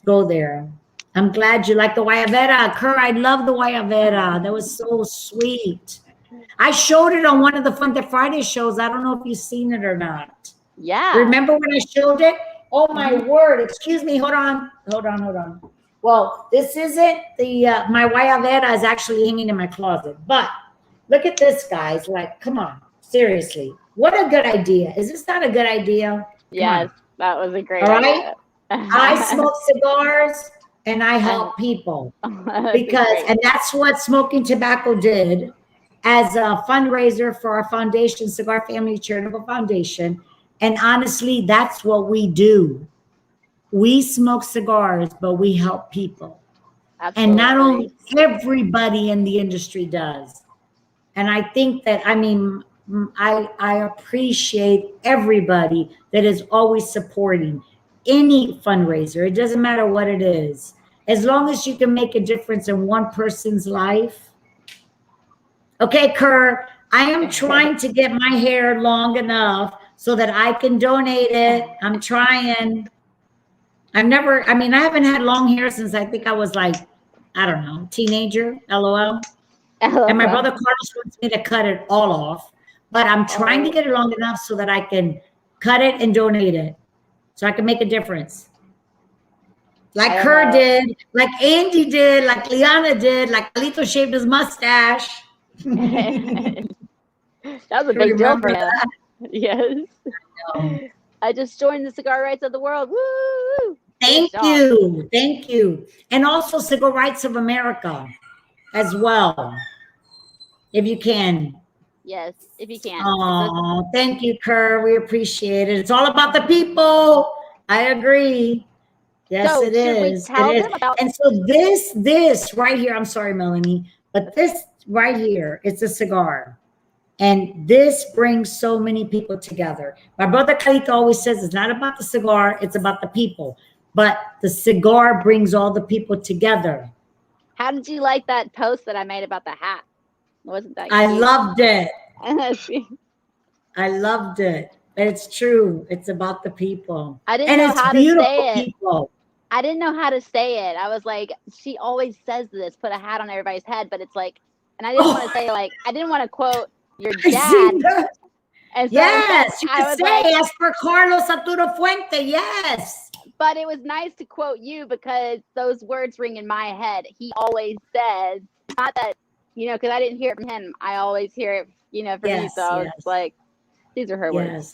go there. I'm glad you like the Guayabera. Kerr, I love the Guayabera. That was so sweet. I showed it on one of the Fuente Friday shows. I don't know if you've seen it or not. Yeah. Remember when I showed it? Oh my Mhm. word. Excuse me. Hold on. Well, this isn't the my Guayabera is actually hanging in my closet. But look at this, guys. Like, come on. Seriously. What a good idea. Is this not a good idea? Come Yes, on. that was a great All right. idea. I smoke cigars and I And help people that's because, great. and that's what smoking tobacco did as a fundraiser for our foundation, Cigar Family Charitable Foundation. And honestly, that's what we do. We smoke cigars, but we help people. And not Absolutely. only everybody in the industry does. And I think that, I mean, I appreciate everybody that is always supporting any fundraiser. It doesn't matter what it is. As long as you can make a difference in one person's life. Okay, Kerr, I am trying to get my hair long enough so that I can donate it. I'm trying. I mean, I haven't had long hair since I think I was like, I don't know, teenager, LOL. And my LOL. brother Carlos wants me to cut it all off, but I'm trying to Oh, get it long enough so that I can cut it and donate it so I can make a difference. Like I don't her know. did, like Andy did, like Liana did, like Alito shaved his mustache. That was a big deal Remember for him. that? Yes. No. I just joined the Cigar Rights of the World. Woo! Thank you. Thank you. And also Civil Rights of America as well, if you can. Yes, if you can. Oh, thank you, Kerr. We appreciate it. It's all about the people. I agree. Yes, So it should we is. It tell is. them about? And so this right here, I'm sorry, Melanie, but this right here, it's a cigar. And this brings so many people together. My brother Kalito always says it's not about the cigar, it's about the people. But the cigar brings all the people together. How did you like that post that I made about the hat? Wasn't that I cute? loved it. I loved it. It's true. It's about the people. I didn't And know it's how to beautiful say it. people. I didn't know how to say it. I was like, she always says this, put a hat on everybody's head, but it's like, and I didn't want to say like, I didn't want to quote your I dad. see that. And so Yes, instead, you I can was say like, as per Carlos Arturo Fuente. Yes. but it was nice to quote you because those words ring in my head. He always says, not that, because I didn't hear it from him. I always hear it, from you. So I was like, these are her words.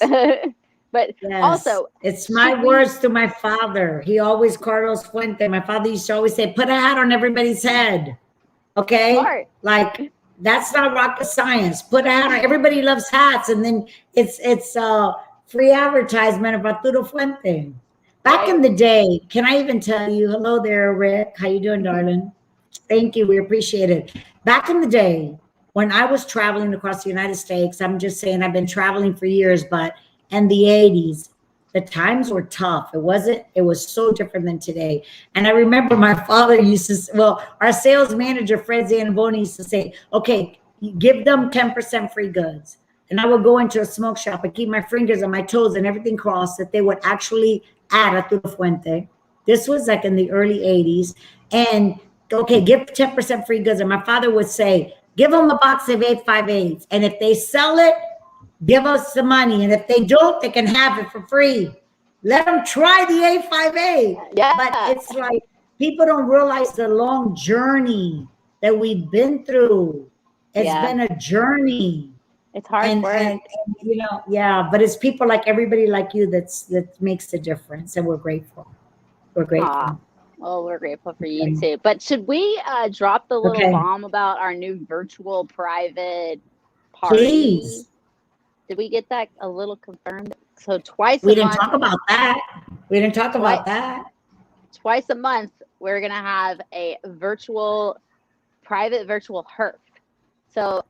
But also, it's my words to my father. He always, Carlos Fuente, my father used to always say, put a hat on everybody's head. Okay? Smart. Like, that's not rocket science. Put a hat on. Everybody loves hats. And then it's free advertisement of Arturo Fuente. Back in the day, can I even tell you, hello there, Rick. How you doing, darling? Thank you. We appreciate it. Back in the day, when I was traveling across the United States, I'm just saying I've been traveling for years, but in the 80s, the times were tough. It was so different than today. And I remember my father used to, our sales manager, Fred Zanaboni, used to say, okay, give them 10% free goods. and I would go into a smoke shop and keep my fingers and my toes and everything crossed that they would actually add a Tula Fuente. This was like in the early 80s. And okay, give 10% free goods. And my father would say, give them a box of 858s. And if they sell it, give us the money. And if they don't, they can have it for free. Let them try the 858. Yeah. But it's like people don't realize the long journey that we've been through. It's been a journey. It's hard work. And you know, yeah, but it's people like everybody like you that makes the difference, and we're grateful. We're grateful. Aww. Well, we're grateful for you too. But should we drop the little bomb about our new virtual private party? Please. Did we get that a little confirmed? So twice a month. We didn't talk about that. We didn't talk about that. Twice a month, we're gonna have a private virtual herf. So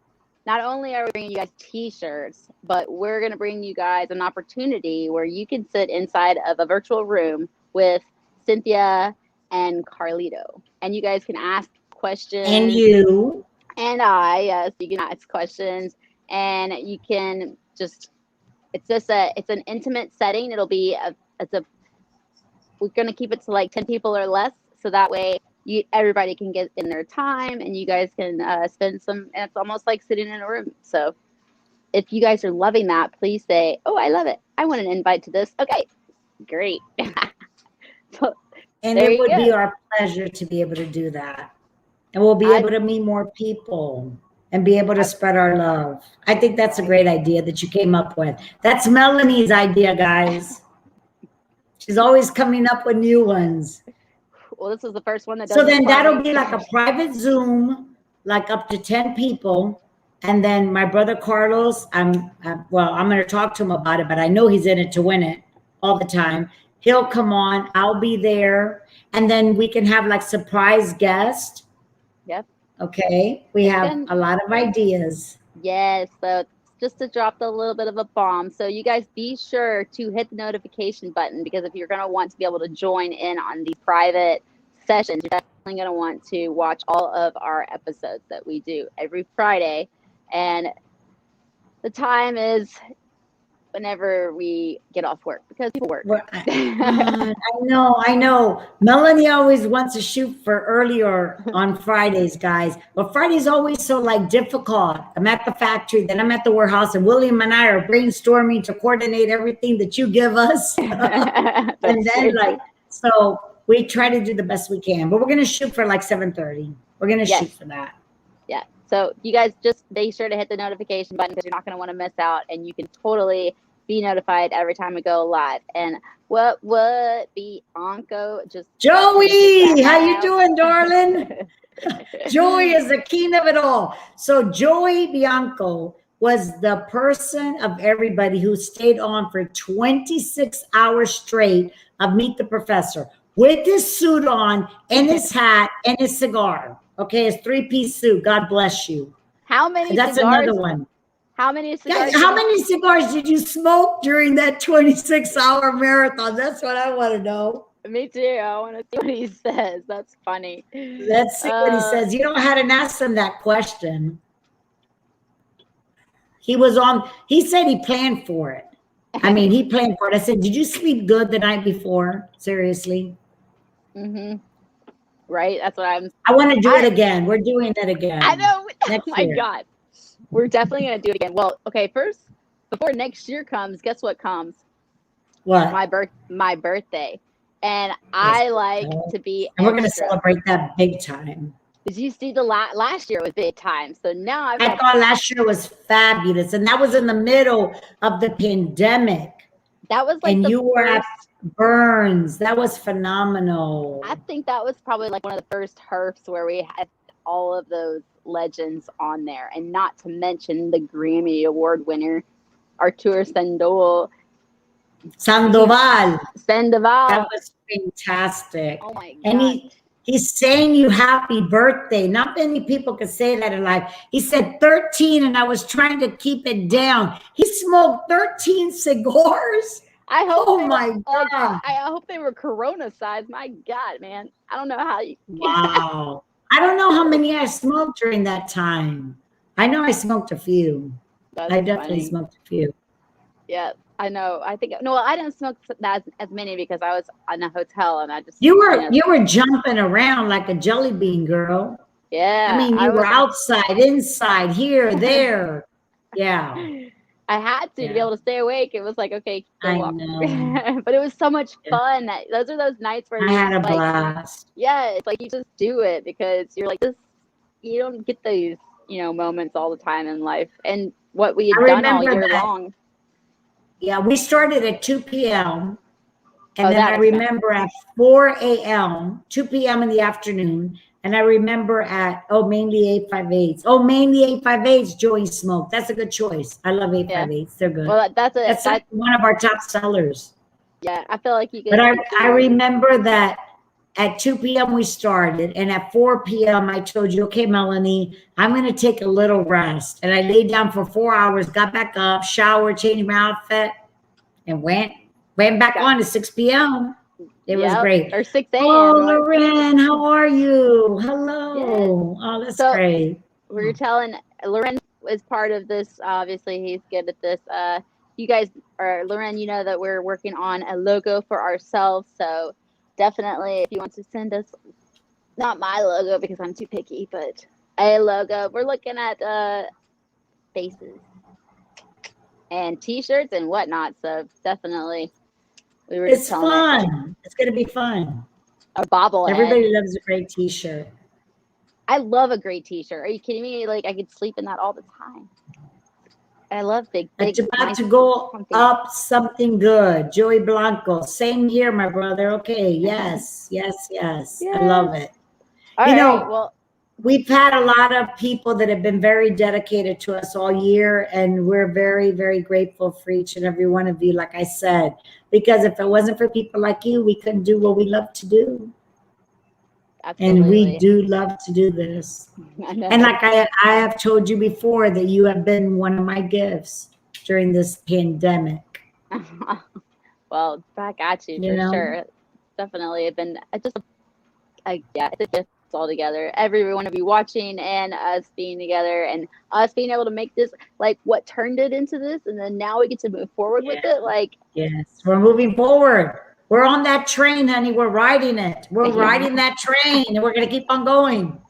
not only are we bringing you guys t-shirts, but we're going to bring you guys an opportunity where you can sit inside of a virtual room with Cynthia and Carlito. And you guys can ask questions. And you. And I, yes, you can ask questions. And you can just, it's an intimate setting. It'll be, we're going to keep it to like 10 people or less. So that way, everybody can get in their time and you guys can spend some, and it's almost like sitting in a room. So if you guys are loving that, please say, oh, I love it. I want an invite to this. Okay, great. And it would be our pleasure to be able to do that. And we'll be able to meet more people and be able to spread our love. I think that's a great idea that you came up with. That's Melanie's idea, guys. She's always coming up with new ones. Well, this is the first one that does. So then that'll be like a private Zoom, like up to 10 people. And then my brother Carlos, I'm going to talk to him about it, but I know he's in it to win it all the time. He'll come on. I'll be there. And then we can have like surprise guests. Yep. Okay. We have a lot of ideas. Yes. So just to drop a little bit of a bomb. So you guys be sure to hit the notification button, because if you're going to want to be able to join in on these private sessions, you're definitely going to want to watch all of our episodes that we do every Friday. And the time is whenever we get off work, because people work. I know. Melanie always wants to shoot for earlier on Fridays, guys. But Friday's always so like difficult. I'm at the factory, then I'm at the warehouse, and William and I are brainstorming to coordinate everything that you give us. And then so we try to do the best we can. But we're going to shoot for like 7:30. We're going to shoot for that. Yeah. So you guys just be sure to hit the notification button, because you're not going to want to miss out, and you can totally be notified every time we go live. And what Bianco just Joey, how you doing, darling? Joey is the king of it all. So Joey Bianco was the person of everybody who stayed on for 26 hours straight of Meet the Professor with his suit on and his hat and his cigar. Okay, his 3-piece suit. God bless you. How many That's cigars? Another one. How many cigars? Guys, how many cigars did you smoke during that 26-hour marathon? That's what I want to know. Me too. I want to see what he says. That's funny. Let's see what he says. You know how to ask him that question. He said he planned for it. I mean, he planned for it. I said, did you sleep good the night before? Seriously? Mm-hmm. Right? That's what I want to do it again. We're doing it again. I know. Next oh my year. God. We're definitely going to do it again. Well, okay, first, before next year comes, guess what comes? What? My birthday. And I like to be And we're going to celebrate that big time. Did you see the last year was big time? So now I thought last year was fabulous. And that was in the middle of the pandemic. That was like and you were at Burns. That was phenomenal. I think that was probably like one of the first herfs where we had all of those legends on there, and not to mention the Grammy Award winner, Arturo Sandoval. That was fantastic. Oh my God. And he's saying you happy birthday. Not many people can say that in life. He said 13, and I was trying to keep it down. He smoked 13 cigars. I hope. Oh my God. I hope they were Corona size. My God, man. I don't know how you. Wow. I don't know how many I smoked during that time. I know I smoked a few. I definitely smoked a few. Yeah, I know. I think no, I didn't smoke as many because I was in a hotel and I just You were jumping around like a jelly bean, girl. Yeah, I mean, you were outside, inside, here, there. Yeah. I had to be able to stay awake. It was like, okay, go walk. know. But it was so much fun. Those are those nights where I had a blast. Yeah, it's like you just do it because you're like this. You don't get these, moments all the time in life, and what we had done all year long. Yeah, we started at 2 p.m. And then I remember at 4 a.m., 2 p.m. in the afternoon. And I remember at, mainly 858s. Oh, mainly 858s, Joey Smoke. That's a good choice. I love 858s. They're good. Well, that's one of our top sellers. Yeah, I feel like you could. But I remember that at 2 p.m. we started. And at 4 p.m. I told you, okay, Melanie, I'm going to take a little rest. And I laid down for 4 hours, got back up, showered, changed my outfit, and went back on to 6 p.m. It was great. Or 6 a.m. Oh, Loren, how are you? Hello. Yeah. Oh, that's great. We're telling Loren is part of this. Obviously, he's good at this. You guys Loren, you know that we're working on a logo for ourselves. So definitely, if you want to send us, not my logo because I'm too picky, but a logo. We're looking at faces and T-shirts and whatnot. So definitely. It's fun. It's going to be fun. A bobblehead. Everybody loves a great T-shirt. I love a great T-shirt. Are you kidding me? Like I could sleep in that all the time. I love big. It's about to go up something good. Joey Blanco. Same here, my brother. Okay. Yes. I love it. We've had a lot of people that have been very dedicated to us all year, and we're very, very grateful for each and every one of you, like I said, because if it wasn't for people like you, we couldn't do what we love to do. Absolutely. And we do love to do this. And like I have told you before, that you have been one of my gifts during this pandemic. Well, back at you for sure. Definitely have been it's a gift all together. Every one of you watching and us being together and us being able to make this like what turned it into this, and then now we get to move forward with it. Like yes, we're moving forward. We're on that train, honey. We're riding it. We're riding that train, and we're going to keep on going.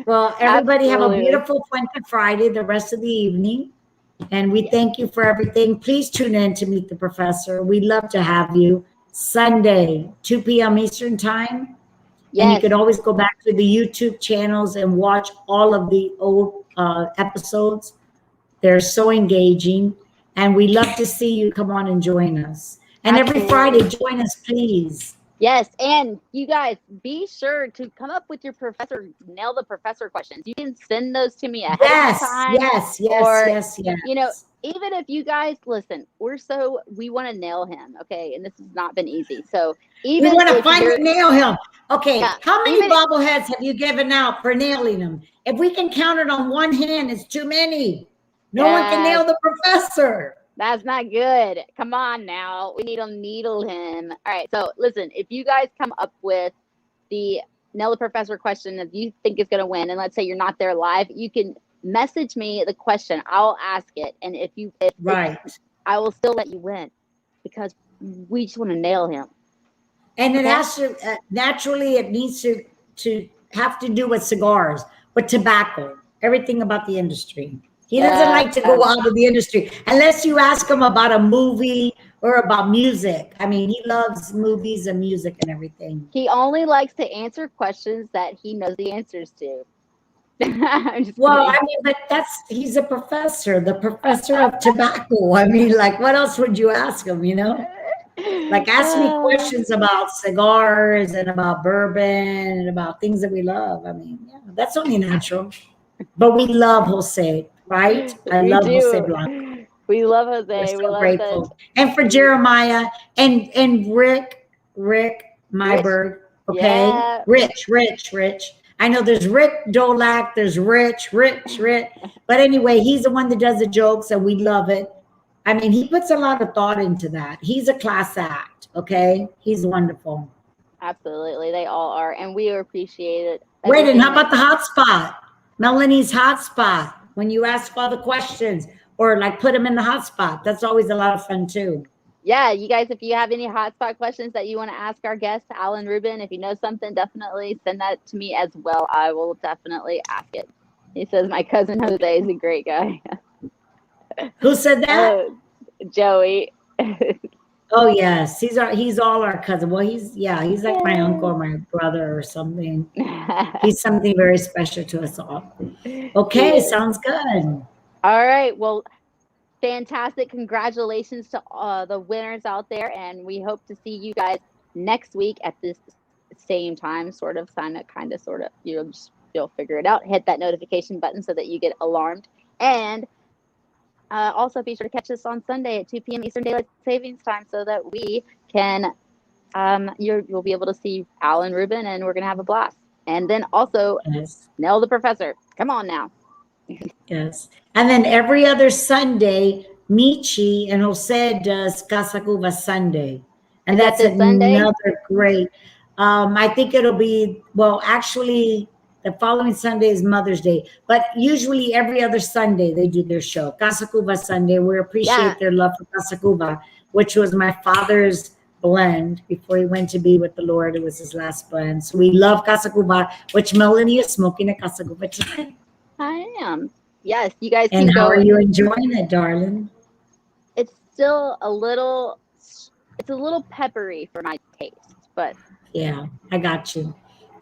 Well, everybody have a beautiful Fuente Friday, the rest of the evening. And we thank you for everything. Please tune in to Meet the Professor. We'd love to have you. Sunday, 2 p.m. Eastern Time. Yes. And you can always go back to the YouTube channels and watch all of the old episodes. They're so engaging. And we love to see you come on and join us. And every Friday, join us, please. Yes, and you guys, be sure to come up with your nail the professor questions. You can send those to me ahead of time. Yes. Even if you guys listen, we want to nail him, okay? And this has not been easy. So even we want to finally nail him. Okay, how many bobbleheads have you given out for nailing them? If we can count it on one hand, it's too many. No one can nail the professor. That's not good. Come on now. We need to needle him. All right. So listen, if you guys come up with the nail the professor question that you think is going to win, and let's say you're not there live, you can message me the question. I'll ask it. And if I will still let you win because we just want to nail him. And it has to, naturally, it needs to have to do with cigars, but tobacco, everything about the industry. He doesn't like to go out of the industry unless you ask him about a movie or about music. I mean, he loves movies and music and everything. He only likes to answer questions that he knows the answers to. Well, I mean, but he's a professor, the professor of tobacco. I mean, like, what else would you ask him, Like, ask me questions about cigars and about bourbon and about things that we love. I mean, that's only natural. But we love Jose. Right? I love Jose Blanco. We love Jose. We're so grateful. And for Jeremiah and Rick Myberg. Okay. Yeah. Rich. I know there's Rick Dolak, there's Rich. But anyway, he's the one that does the jokes and we love it. I mean, he puts a lot of thought into that. He's a class act. Okay. He's wonderful. Absolutely. They all are. And we appreciate it. Wait, and how about the hotspot? Melanie's hotspot. when you ask all the questions, or like put them in the hotspot. That's always a lot of fun too. Yeah, you guys, if you have any hotspot questions that you want to ask our guest, Alan Rubin, if you know something, definitely send that to me as well. I will definitely ask it. He says my cousin Jose is a great guy. Who said that? Joey. Oh yes, he's all our cousin. Well, he's like my uncle or my brother or something. He's something very special to us all. Okay, sounds good. All right, well, fantastic. Congratulations to the winners out there, and we hope to see you guys next week at this same time, sort of you'll figure it out. Hit that notification button so that you get alarmed, and also be sure to catch us on Sunday at 2 p.m. Eastern Daylight Savings Time so that we can you'll be able to see Alan Rubin, and we're gonna have a blast. And then also Nell the Professor. Come on now. Yes. And then every other Sunday, Michi and Jose does Casa Cuba Sunday. And that's another great. I think it'll be, well, actually, the following Sunday is Mother's Day. But usually every other Sunday, they do their show. Casa Cuba Sunday. We appreciate their love for Casa Cuba, which was my father's blend before he went to be with the Lord. It was his last blend. So we love Casa Cuba, which Melanie is smoking a Casa Cuba today. I am. Yes, you guys can go. And how are you enjoying it, darling? It's still a little peppery for my taste, but. Yeah, I got you.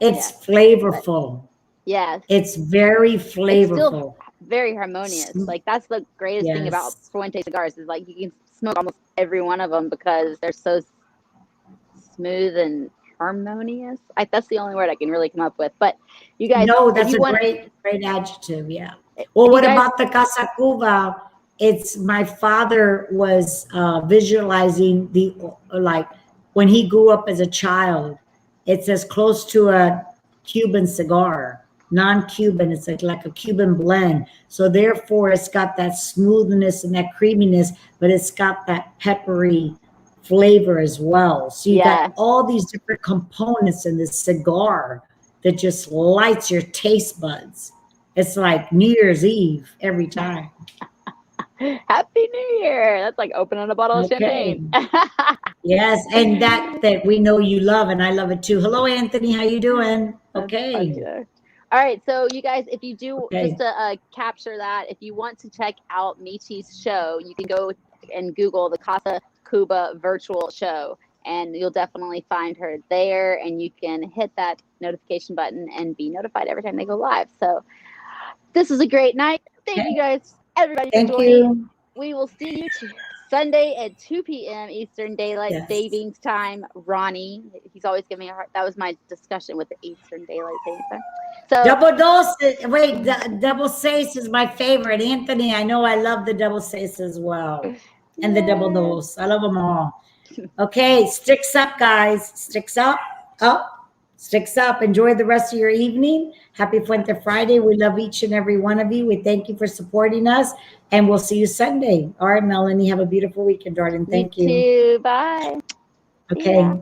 It's flavorful. Yes. It's very flavorful. It's still very harmonious. Like, that's the greatest thing about Fuente cigars is, like, you can smoke almost every one of them because they're so smooth and harmonious. That's the only word I can really come up with. But you guys, no, that's a great adjective. Yeah. Well, what about the Casa Cuba? It's my father was visualizing like when he grew up as a child. It's as close to a Cuban cigar, non-Cuban. It's like a Cuban blend. So therefore, it's got that smoothness and that creaminess, but it's got that peppery flavor as well. So you got all these different components in this cigar that just lights your taste buds. It's like New Year's Eve every time. Happy New Year. That's like opening a bottle of champagne. Yes, and that we know you love, and I love it too. Hello, Anthony. How you doing? Okay. All right, so you guys, if you do, just to capture that, if you want to check out Michi's show, you can go and Google the Casa Cuba virtual show, and you'll definitely find her there, and you can hit that notification button and be notified every time they go live. So this is a great night. Thank you guys, everybody, for joining. We will see you Sunday at 2 p.m. Eastern Daylight Savings Time. Ronnie, he's always giving me a heart. That was my discussion with the Eastern Daylight Savings Time. So double seis is my favorite. Anthony, I know I love the double seis as well. And the double dos. I love them all. Okay, sticks up, guys. Sticks up. Sticks up. Enjoy the rest of your evening. Happy Fuente Friday. We love each and every one of you. We thank you for supporting us. And we'll see you Sunday. All right, Melanie, have a beautiful weekend, darling. Thank you. You too. Bye. Okay.